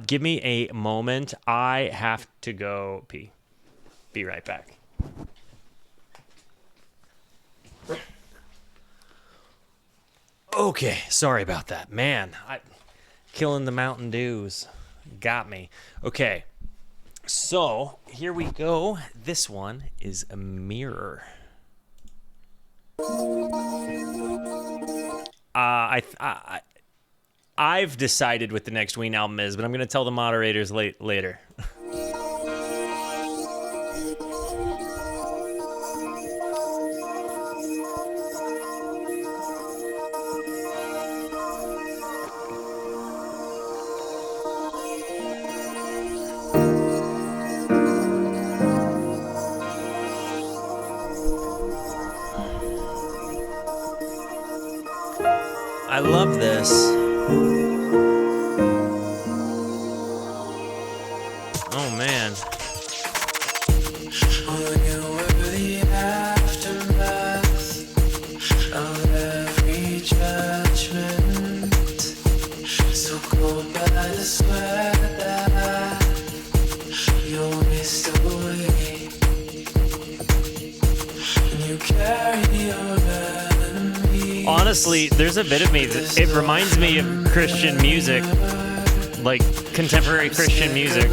give me a moment. I have to go pee. Be right back. Okay, sorry about that. Man, killing the Mountain Dews got me. Okay, so here we go. This one is a mirror. I've decided what the next Ween album is, but I'm going to tell the moderators later. I love this. Oh man. Oh, you were the aftermath of every judgment. So cold by the sweat that you missed away. And you carry your enemy. Honestly, there's a bit of me that it reminds me of Christian music, like contemporary Christian music.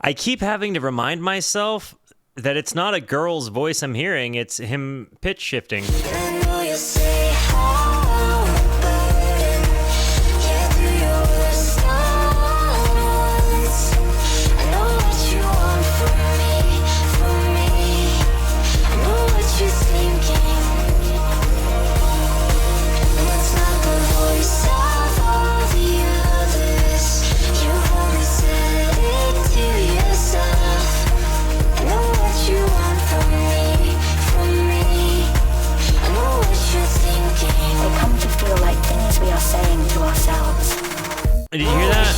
I keep having to remind myself that it's not a girl's voice I'm hearing, it's him pitch shifting. Did you hear that?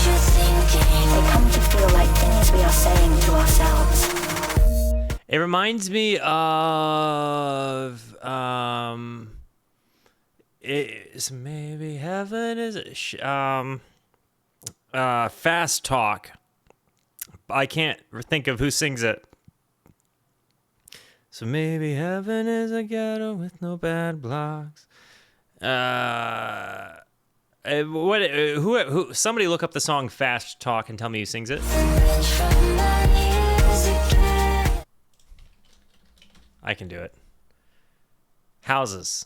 They come to feel like things we are saying to ourselves. It reminds me of it's maybe heaven is Fast Talk. I can't think of who sings it. So maybe heaven is a ghetto with no bad blocks. Who? Somebody look up the song "Fast Talk" and tell me who sings it. I can do it. Houses.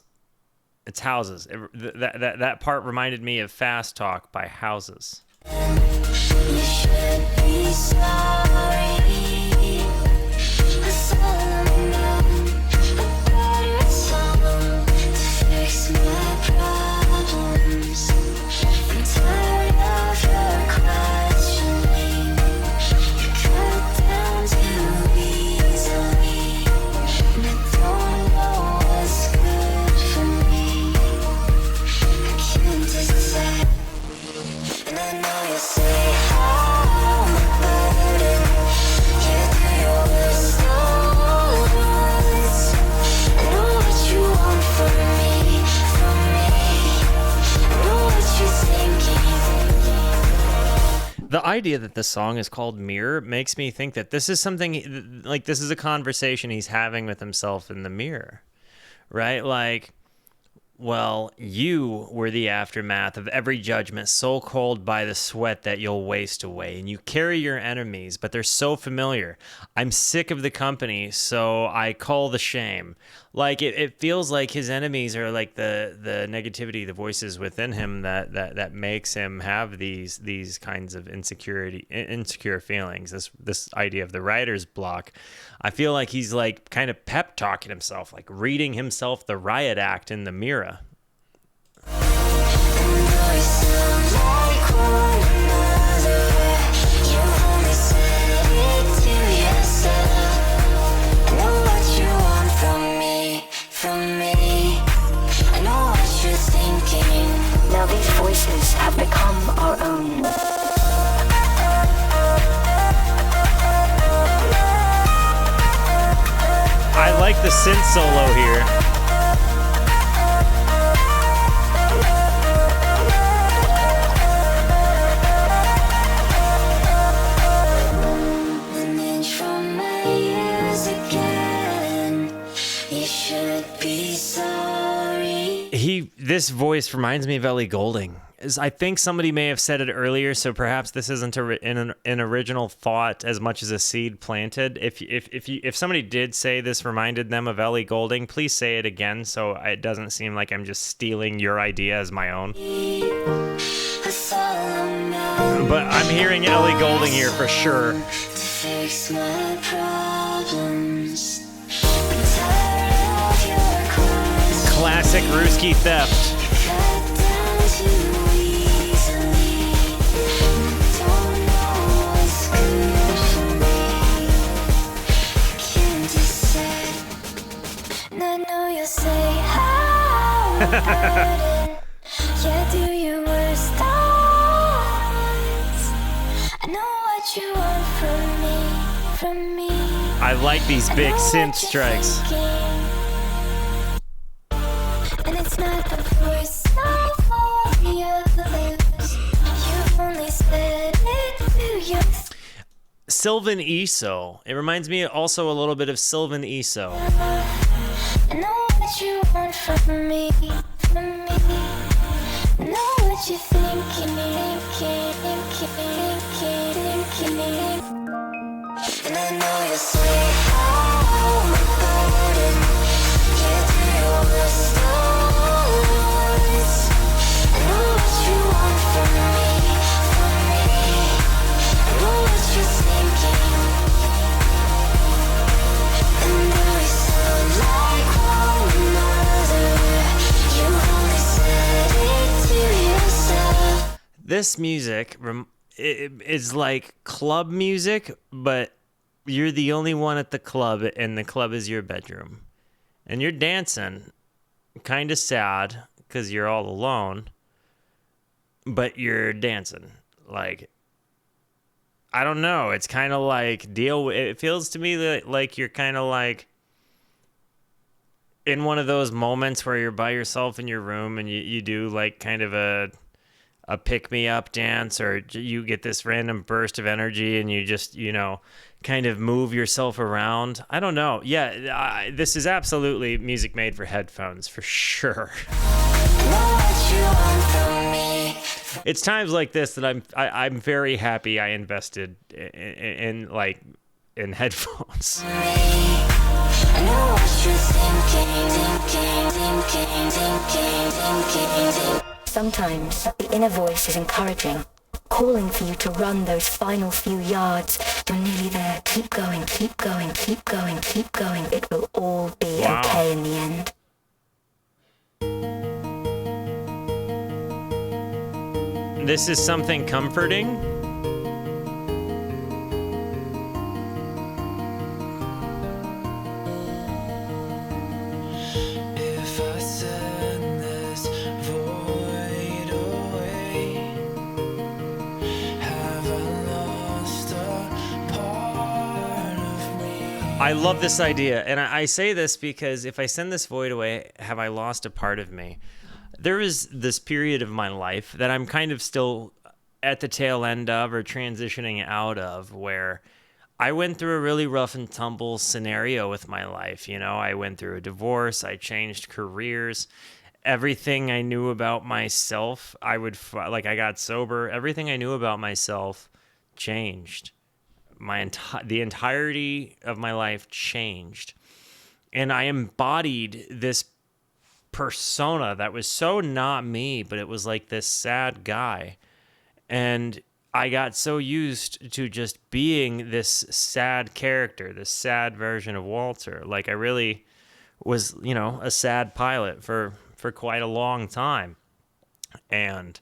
It's Houses. That part reminded me of "Fast Talk" by Houses. You should be sorry. A song, a better song to fix my problems. I'm tired of your questioning. You cut down too easily, and I don't know what's good for me. I can't decide, and I know you say I'm a burden. You do your worst always. I know what you want from me, I know what you're thinking. The idea that the song is called Mirror makes me think that this is something, like, this is a conversation he's having with himself in the mirror, right? Like, well, you were the aftermath of every judgment, so cold by the sweat that you'll waste away. And you carry your enemies, but they're so familiar. I'm sick of the company, so I call the shame. Like, it feels like his enemies are like the negativity, the voices within him that makes him have these kinds of insecure feelings. This idea of the writer's block. I feel like he's like kind of pep talking himself, like reading himself the riot act in the mirror. Now these voices have become our own. I like the synth solo here. An inch from my ears again. You should be sorry. This voice reminds me of Ellie Goulding. I think somebody may have said it earlier, so perhaps this isn't an original thought as much as a seed planted. If somebody did say this reminded them of Ellie Goulding, please say it again so it doesn't seem like I'm just stealing your idea as my own. But I'm hearing Ellie Goulding here for sure. To fix my problems. I'm tired of your questions. Classic Rooski theft. Cut down too easily. Don't know what's good for me. Can't decide. And I know you'll say how burden. Yeah, do your worst always. I know what you want from me. I like these big I know synth what you're strikes. thinking. And it's not the voice of all the others. You only said it to yourself. Sylvan Eso. It reminds me also a little bit of Sylvan Eso. I know what you want from me. I know what you're thinking. And I know you'll say I'm a burden. You do your worst always. I know what you want from me. I know what you're thinking. And though we sound like one another, you only said it to yourself. This music is like club music, but you're the only one at the club, and the club is your bedroom. And you're dancing, kind of sad, because you're all alone, but you're dancing. like, I don't know. It's kind of like it feels to me that like you're kind of like in one of those moments where you're by yourself in your room and you do like kind of a pick-me-up dance, or you get this random burst of energy and you just, kind of move yourself around. I don't know. Yeah, this is absolutely music made for headphones, for sure. It's times like this that I'm very happy I invested in headphones. Sometimes the inner voice is encouraging, calling for you to run those final few yards. You're nearly there. Keep going, keep going, keep going, keep going. It will all be okay in the end. This is something comforting. If I send this void away, have I lost a part of me? I love this idea, and I say this because if I send this void away, have I lost a part of me? There is this period of my life that I'm kind of still at the tail end of, or transitioning out of, where I went through a really rough and tumble scenario with my life. I went through a divorce, I changed careers, everything I knew about myself, I got sober, everything I knew about myself changed. The entirety of my life changed. And I embodied this persona that was so not me, but it was like this sad guy. And I got so used to just being this sad character, this sad version of Walter. Like I really was, a sad pilot for quite a long time. And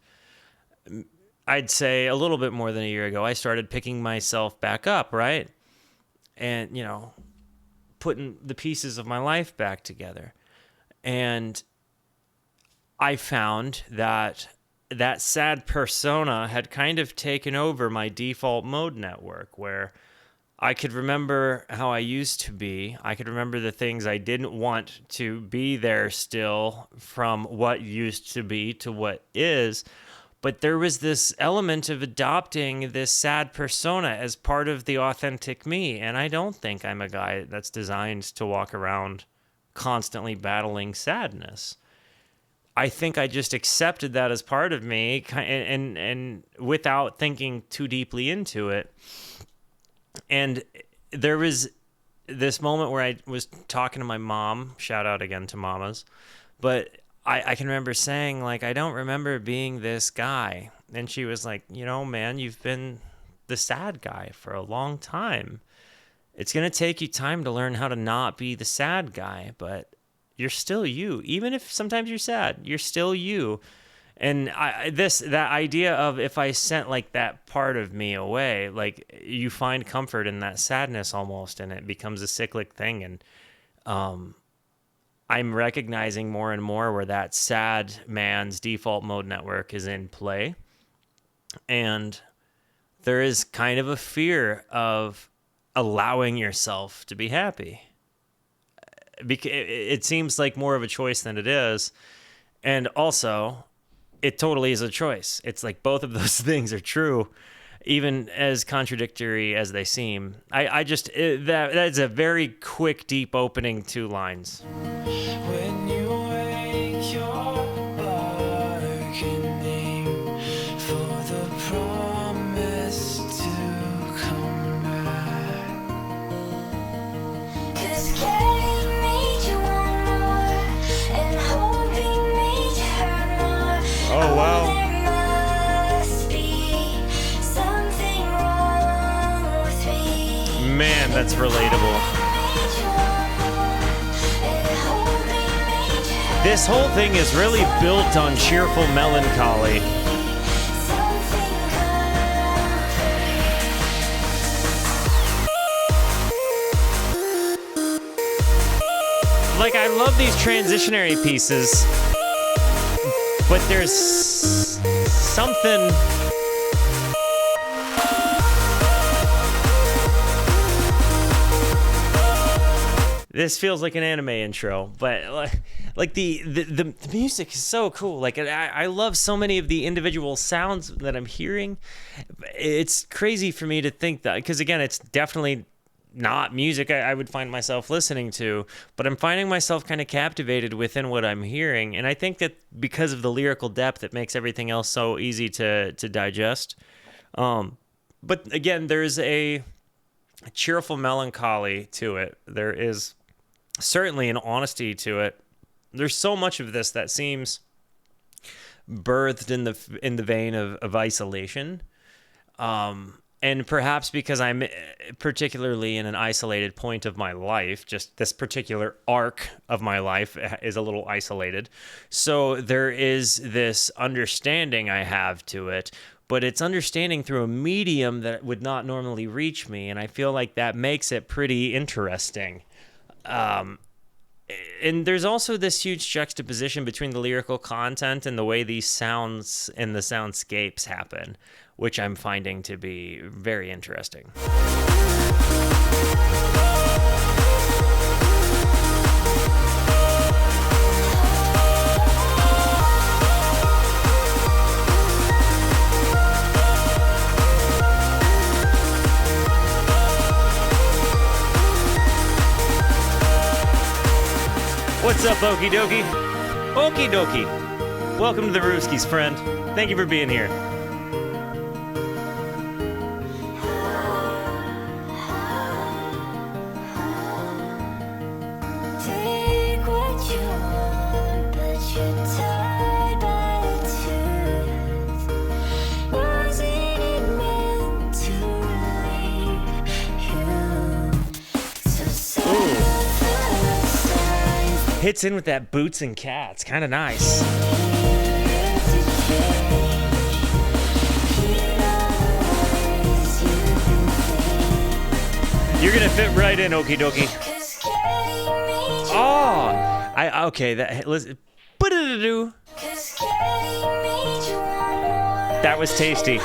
I'd say a little bit more than a year ago, I started picking myself back up, right? And, putting the pieces of my life back together. And I found that sad persona had kind of taken over my default mode network, where I could remember how I used to be. I could remember the things I didn't want to be there still, from what used to be to what is. But there was this element of adopting this sad persona as part of the authentic me. And I don't think I'm a guy that's designed to walk around constantly battling sadness. I think I just accepted that as part of me, and without thinking too deeply into it. And there was this moment where I was talking to my mom, shout out again to mamas, but I can remember saying, like, I don't remember being this guy. And she was like, man, you've been the sad guy for a long time. It's going to take you time to learn how to not be the sad guy, but you're still you. Even if sometimes you're sad, you're still you. And that idea of, if I sent like that part of me away, like you find comfort in that sadness almost, and it becomes a cyclic thing. And I'm recognizing more and more where that sad man's default mode network is in play. And there is kind of a fear of allowing yourself to be happy. It seems like more of a choice than it is. And also, it totally is a choice. It's like both of those things are true, even as contradictory as they seem. That's a very quick, deep opening 2 lines. When you wake, you're bargaining for the promise to come back. 'Cause getting made you want more, and hoping made you hurt more. Oh, wow. There must be something wrong with me. Man, that's relatable. This whole thing is really built on cheerful melancholy. Like, I love these transitionary pieces, but there's something This feels like an anime intro, but like the music is so cool. Like I love so many of the individual sounds that I'm hearing. It's crazy for me to think that, because again, it's definitely not music I would find myself listening to, but I'm finding myself kind of captivated within what I'm hearing. And I think that because of the lyrical depth, it makes everything else so easy to digest. But again, there's a cheerful melancholy to it. There is certainly an honesty to it. There's so much of this that seems birthed in the vein of isolation. And perhaps because I'm particularly in an isolated point of my life, just this particular arc of my life is a little isolated. So there is this understanding I have to it, but it's understanding through a medium that would not normally reach me. And I feel like that makes it pretty interesting. And there's also this huge juxtaposition between the lyrical content and the way these sounds and the soundscapes happen, which I'm finding to be very interesting. What's up, Okie Dokie? Okie Dokie. Welcome to the Rooskies, friend. Thank you for being here. Take what you want, but you're tied by the tooth. Wasn't it meant to leave you? So Hits in with that Boots and Cats. Kind of nice. You're going to fit right in, Okie Dokie. Oh! Okay, that... Listen. That was tasty.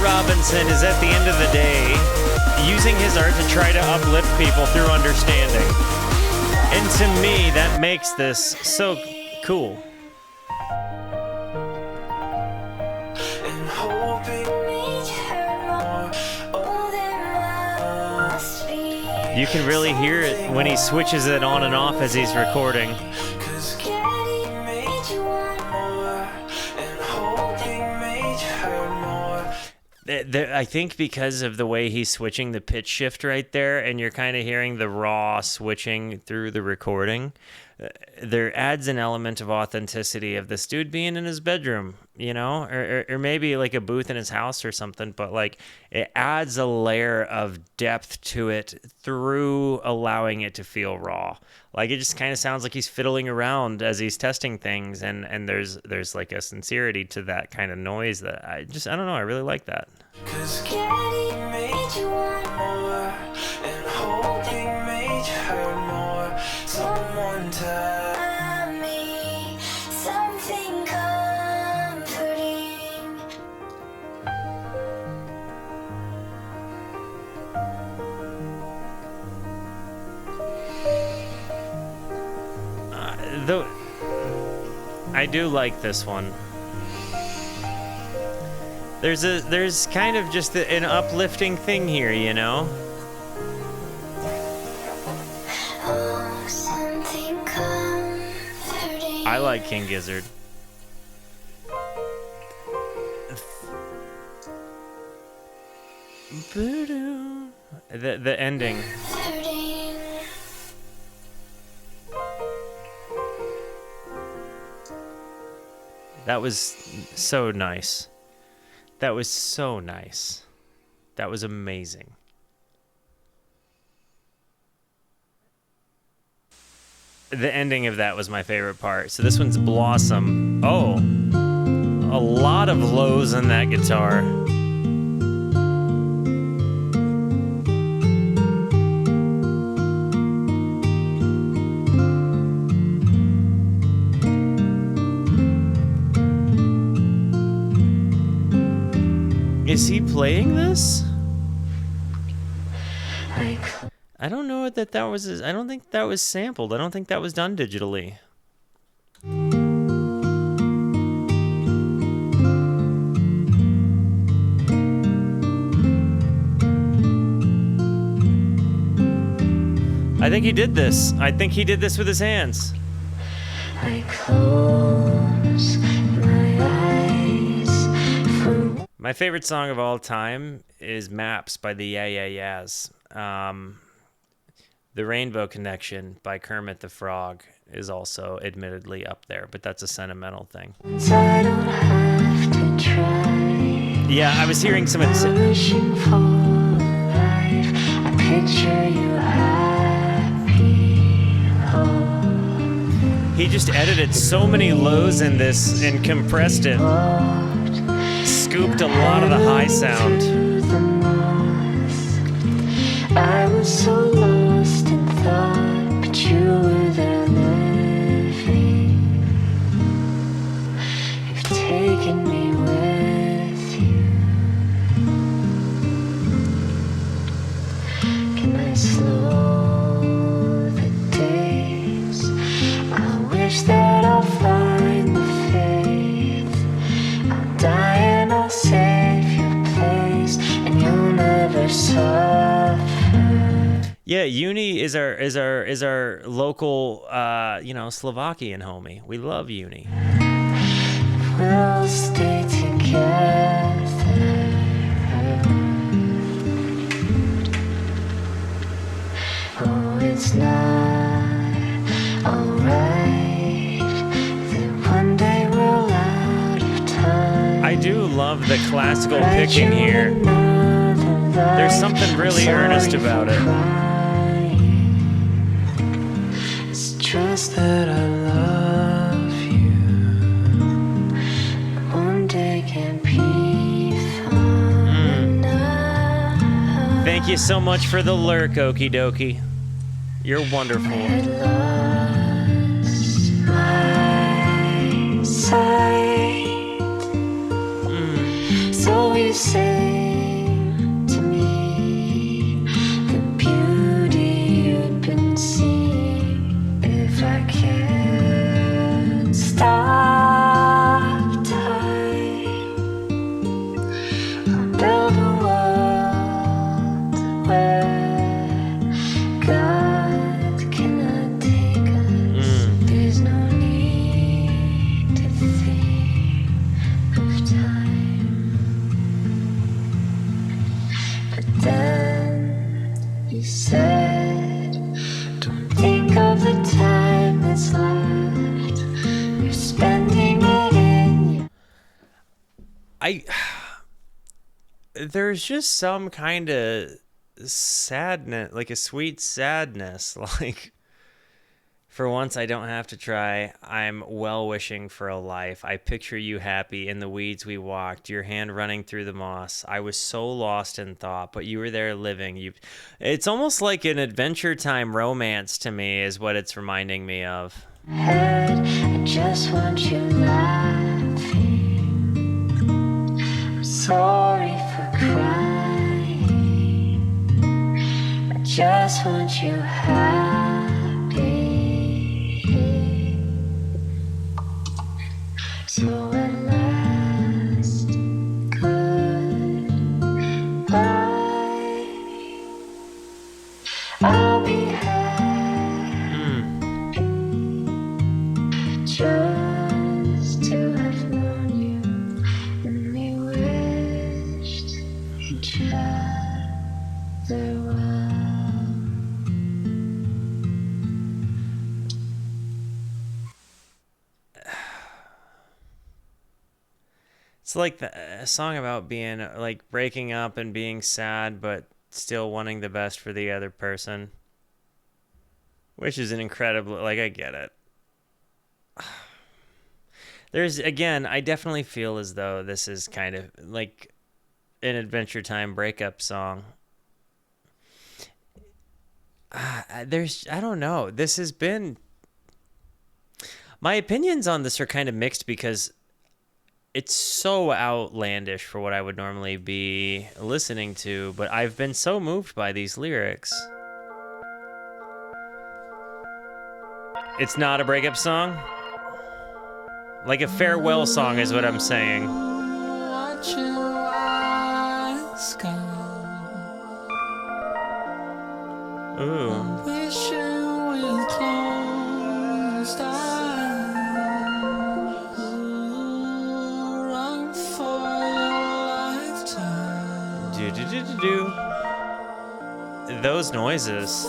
Robinson is at the end of the day using his art to try to uplift people through understanding. And to me, that makes this so cool. You can really hear it when he switches it on and off as he's recording. I think because of the way he's switching the pitch shift right there, and you're kind of hearing the raw switching through the recording, there adds an element of authenticity of this dude being in his bedroom, you know, or maybe like a booth in his house or something, but like it adds a layer of depth to it through allowing it to feel raw. Like it just kind of sounds like he's fiddling around as he's testing things, and there's like a sincerity to that kind of noise that I don't know, I really like that. 'Cause getting made you want more, and hoping made you hurt more. Someone tell me something comforting. Though I do like this one. There's kind of just an uplifting thing here, you know? Oh, something comforting. I like King Gizzard. The ending. Hurting. That was so nice. That was so nice. That was amazing. The ending of that was my favorite part. So this one's Blossom. Oh, a lot of lows in that guitar. Is he playing this? I don't know that was. I don't think that was sampled. I don't think that was done digitally. I think he did this. I think he did this with his hands. I close my eyes for My favorite song of all time is Maps by the Yeah Yeah Yeahs. The Rainbow Connection by Kermit the Frog is also admittedly up there, but that's a sentimental thing. I don't have to try. Yeah, I was hearing some... Wishing for life. I picture you happy. Oh, He just edited so many lows in this and compressed it. Scooped a lot of the high sound. to the moss. I was so lost in thought, but you were there living. You've taken me with you. Can I slow the days? I wish that I'll find the faith. I'll die and I'll save your place, and you'll never suffer. Yeah, Uni is our local Slovakian homie. We love Uni. We'll stay together. Oh, it's not alright that one day we're out of time. I do love the classical picking here. There's something really earnest about it. It's just that I love you. One day can be fun enough. Thank you so much for the lurk, Okie dokie. You're wonderful. I lost my sight. So you say to me the beauty you'd been seeing. If I can't stop time, I'll build a world where God cannot take us. There's no need to think of time. But then you said, don't think of the time that's left. You're spending it in There's just some kind of sadness, like a sweet sadness. Like, for once I don't have to try. I'm well wishing for a life. I picture you happy in the weeds we walked, your hand running through the moss. I was so lost in thought, but you were there living. It's almost like an Adventure Time romance to me is what it's reminding me of. head. I just want you laughing. I'm sorry for crying. I just want you happy. So at last, goodbye. I'll be happy just to have known you, and we wished each other. It's like a song about being like breaking up and being sad, but still wanting the best for the other person. Which is an incredible, like, I get it. Again, I definitely feel as though this is kind of like an Adventure Time breakup song. I don't know. This has been, my opinions on this are kind of mixed because it's so outlandish for what I would normally be listening to, but I've been so moved by these lyrics. It's not a breakup song? Like a farewell song is what I'm saying. Ooh. Do. Those noises.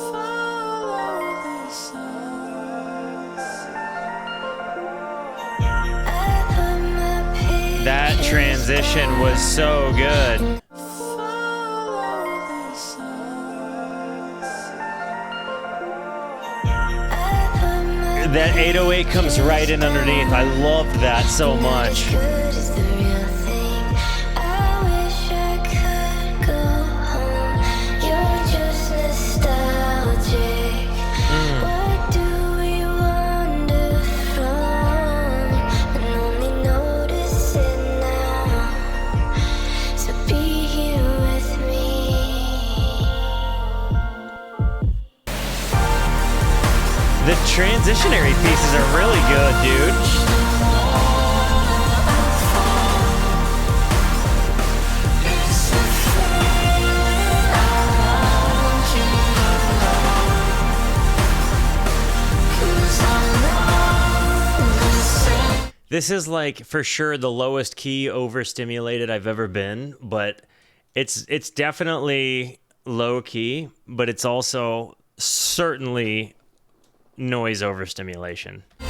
That transition was so good. That 808 comes right in underneath. I love that so much. The transitionary pieces are really good, dude. This is like for sure the lowest key overstimulated I've ever been, but it's definitely low key, but it's also certainly noise overstimulation. But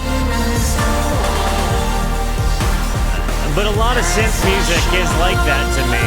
a lot of synth music is like that to me.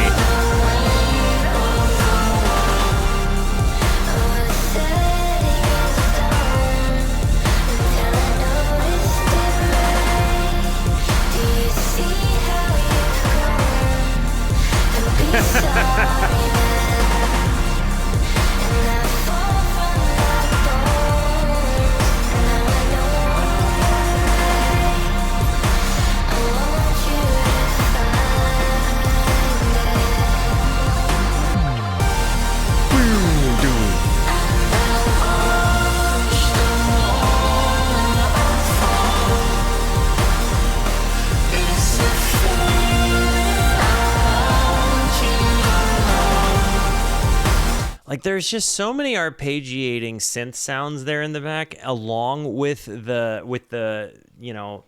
Like there's just so many arpeggiating synth sounds there in the back, along with the you know,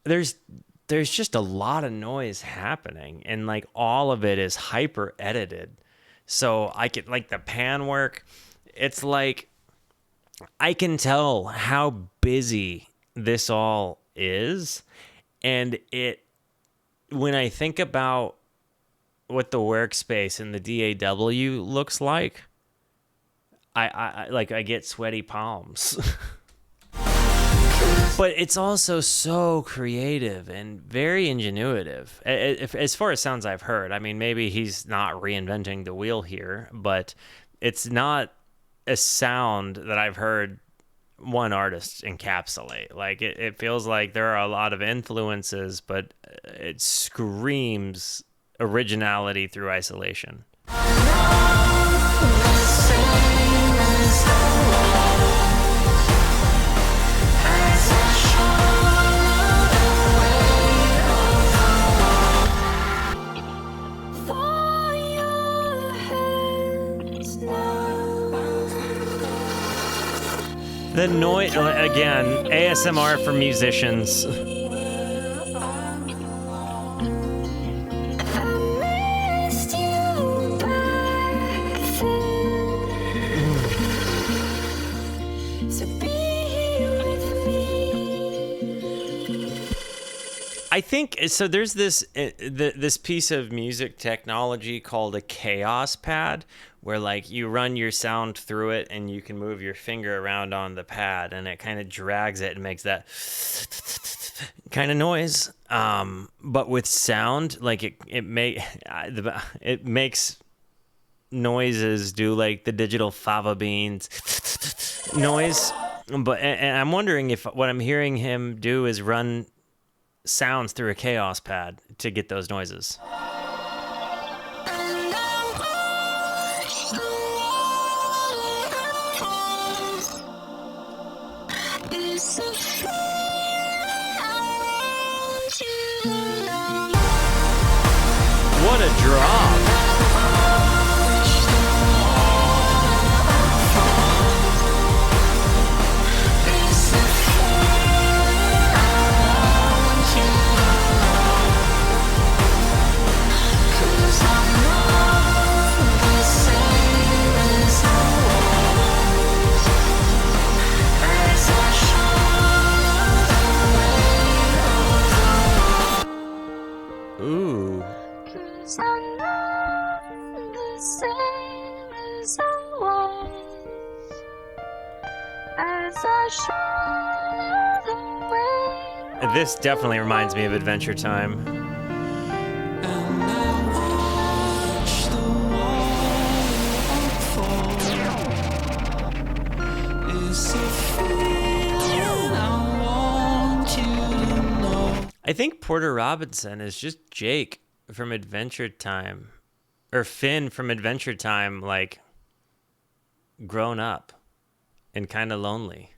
there's just a lot of noise happening, and like all of it is hyper edited. So I could, like, the pan work, it's like I can tell how busy this all is, and when I think about what the workspace in the DAW looks like, I get sweaty palms. But it's also so creative and very ingenuitive. As far as sounds I've heard, I mean, maybe he's not reinventing the wheel here, but it's not a sound that I've heard one artist encapsulate. Like it feels like there are a lot of influences, but it screams originality through isolation. The noise, again, ASMR for musicians. I I think so. There's this piece of music technology called a chaos pad, where like you run your sound through it and you can move your finger around on the pad, and it kind of drags it and makes that kind of noise. But with sound, like it makes noises do like the digital fava beans noise. But and I'm wondering if what I'm hearing him do is run sounds through a chaos pad to get those noises. What a drop. Ooh. This definitely reminds me of Adventure Time. I think Porter Robinson is just Jake from Adventure Time, or Finn from Adventure Time, like grown up and kind of lonely.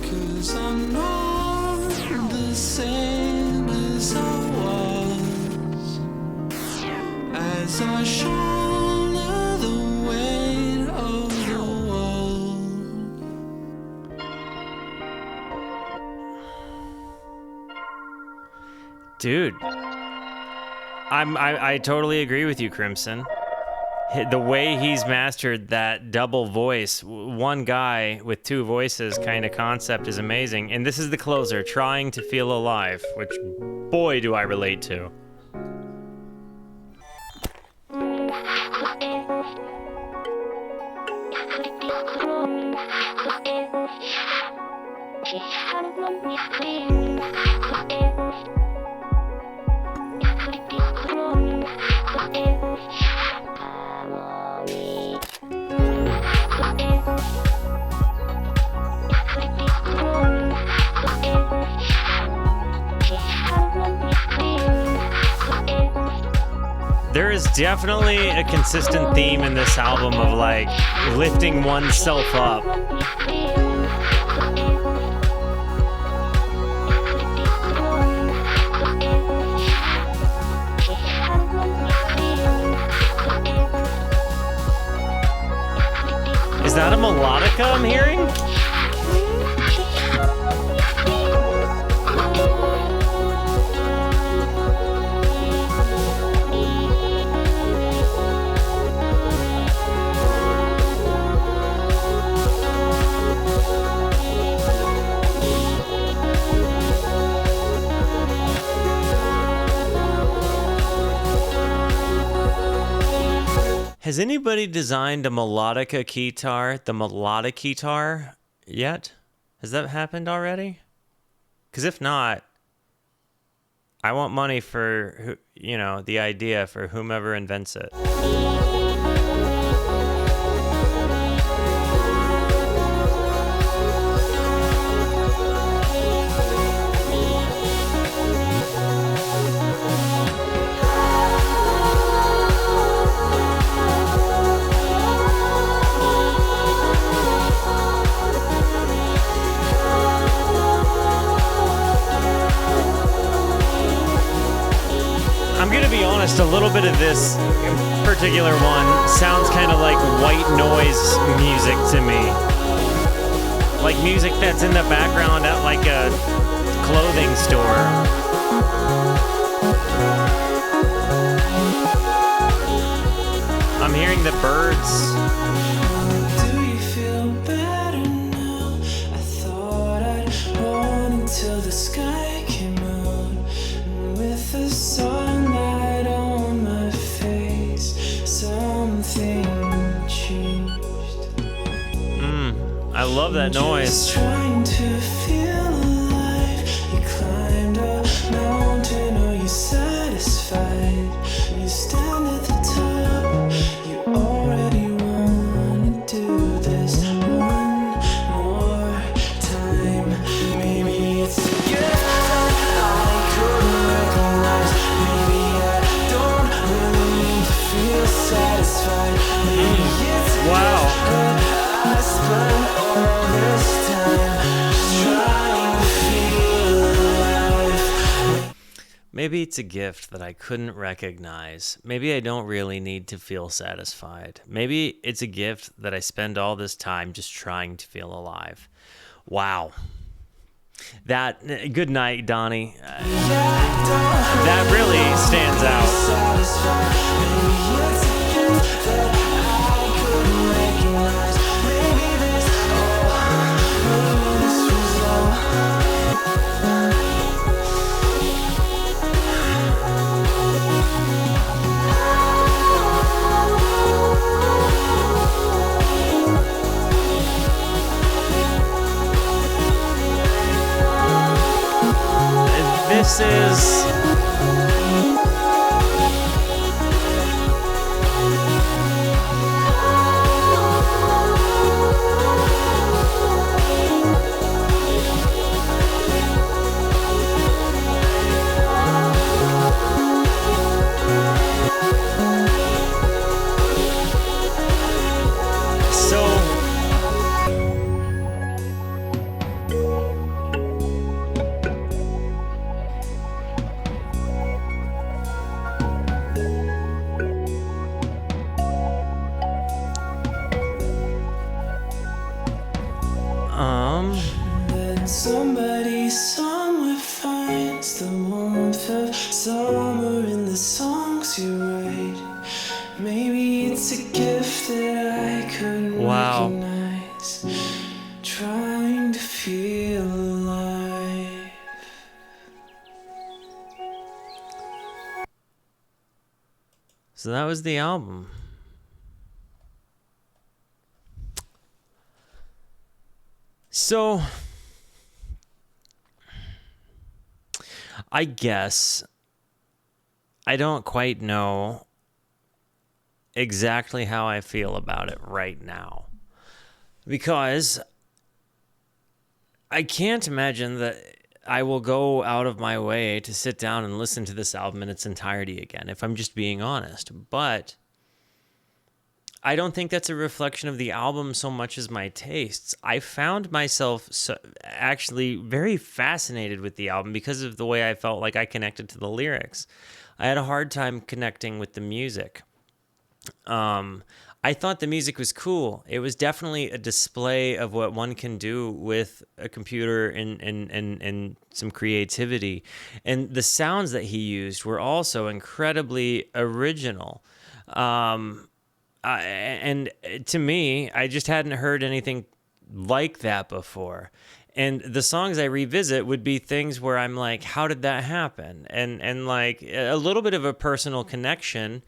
'Cause I'm not the same as I was, as I shoulder the weight of the world. Dude, I totally agree with you, Crimson. The way he's mastered that double voice, one guy with two voices kind of concept is amazing. And this is the closer, Trying to Feel Alive, which, boy, do I relate to. There is definitely a consistent theme in this album of like lifting oneself up. Is that a melodica I'm hearing? Has anybody designed a melodica guitar, the melodic guitar, yet? Has that happened already? Because if not, I want money for, you know, the idea for whomever invents it. I'm gonna be honest, a little bit of this particular one sounds kind of like white noise music to me. Like music that's in the background at like a clothing store. I'm hearing the birds. Do you feel better now? I thought I'd run until the sky I love that noise. Trying to feel alive. You climbed a mountain, are you satisfied? You stand at the top, you already wanna do this one more time. Maybe it's a gift that I couldn't recognize. Maybe I don't really need to feel satisfied. Maybe it's a Wow. gift that I spent all this time just trying to feel alive. Maybe it's a gift that I couldn't recognize. Maybe I don't really need to feel satisfied. Maybe it's a gift that I spend all this time just trying to feel alive. Wow. That, good night, Donnie. That really stands out. Satisfied. Maybe it's a gift that I couldn't recognize. Maybe this was all. This is... Then somebody somewhere finds the warmth of summer in the songs you write. Maybe it's a gift that I couldn't Wow. recognize. Trying to feel alive. So that was the album. So, I guess I don't quite know exactly how I feel about it right now. Because I can't imagine that I will go out of my way to sit down and listen to this album in its entirety again, if I'm just being honest. But I don't think that's a reflection of the album so much as my tastes. I found myself actually very fascinated with the album because of the way I felt like I connected to the lyrics. I had a hard time connecting with the music. I thought the music was cool. It was definitely a display of what one can do with a computer and some creativity. And the sounds that he used were also incredibly original. And to me, I just hadn't heard anything like that before. And the songs I revisit would be things where I'm like, how did that happen? And like a little bit of a personal connection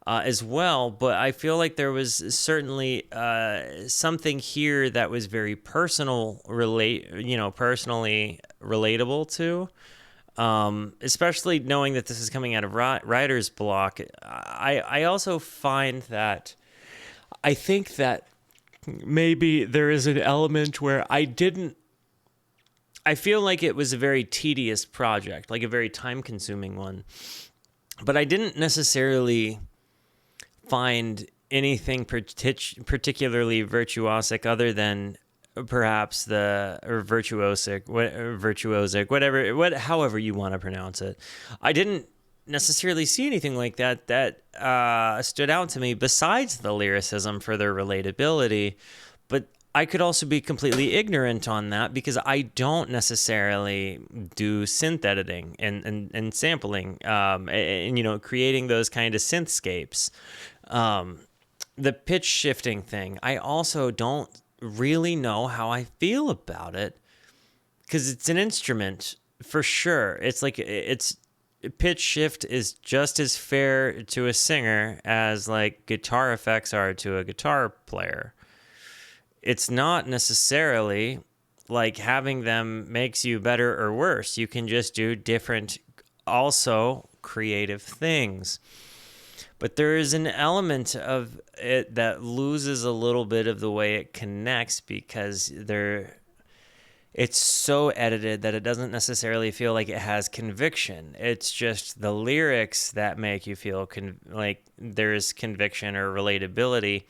as well. But I feel like there was certainly something here that was very personally relatable to. Especially knowing that this is coming out of writer's block. I also find that I think that maybe there is an element where I feel like it was a very tedious project, like a very time-consuming one. But I didn't necessarily find anything particularly virtuosic other than perhaps virtuosic, however you want to pronounce it. I didn't necessarily see anything like that stood out to me besides the lyricism for their relatability. But I could also be completely ignorant on that because I don't necessarily do synth editing and sampling and creating those kind of synthscapes. The pitch shifting thing, I also don't really know how I feel about it because it's an instrument for sure. It's like pitch shift is just as fair to a singer as like guitar effects are to a guitar player. it's not necessarily like having them makes you better or worse. You can just do different, also creative things. But there is an element of it that loses a little bit of the way it connects because it's so edited that it doesn't necessarily feel like it has conviction. It's just the lyrics that make you feel like there's conviction or relatability.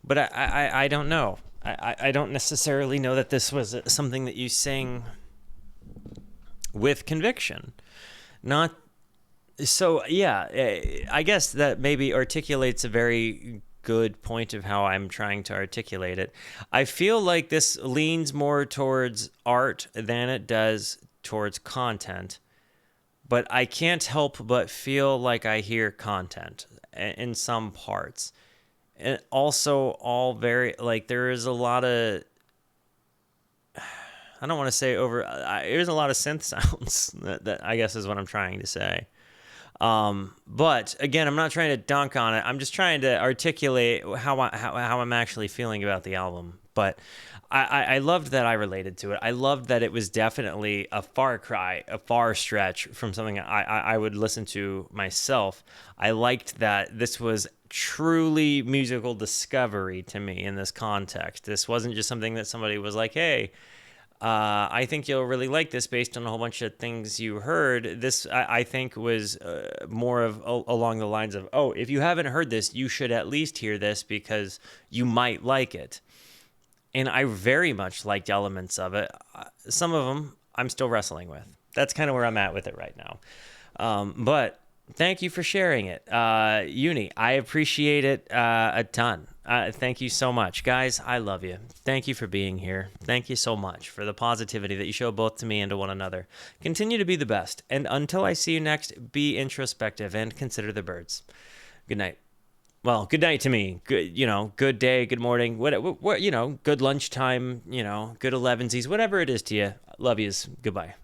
But I don't know. I don't necessarily know that this was something that you sang with conviction. Not so, yeah, I guess that maybe articulates a very good point of how I'm trying to articulate it. I feel like this leans more towards art than it does towards content, but I can't help but feel like I hear content in some parts. And also all very, like, there is a lot of, I don't want to say there's a lot of synth sounds that I guess is what I'm trying to say. But again, I'm not trying to dunk on it. I'm just trying to articulate how I'm actually feeling about the album. But I loved that I related to it. I loved that it was definitely a far cry, a far stretch from something I would listen to myself. I liked that this was truly musical discovery to me in this context. This wasn't just something that somebody was like, hey, I think you'll really like this based on a whole bunch of things you heard. This, I think, was more of along the lines of, oh, if you haven't heard this, you should at least hear this because you might like it. And I very much liked elements of it. Some of them I'm still wrestling with. That's kind of where I'm at with it right now. But thank you for sharing it. Uni, I appreciate it a ton. Thank you so much. Guys, I love you. Thank you for being here. Thank you so much for the positivity that you show both to me and to one another. Continue to be the best. And until I see you next, be introspective and consider the birds. Good night. Well, good night to me. Good, good day, good morning, what, good lunchtime, good 11sies, whatever it is to you. Love yous. Goodbye.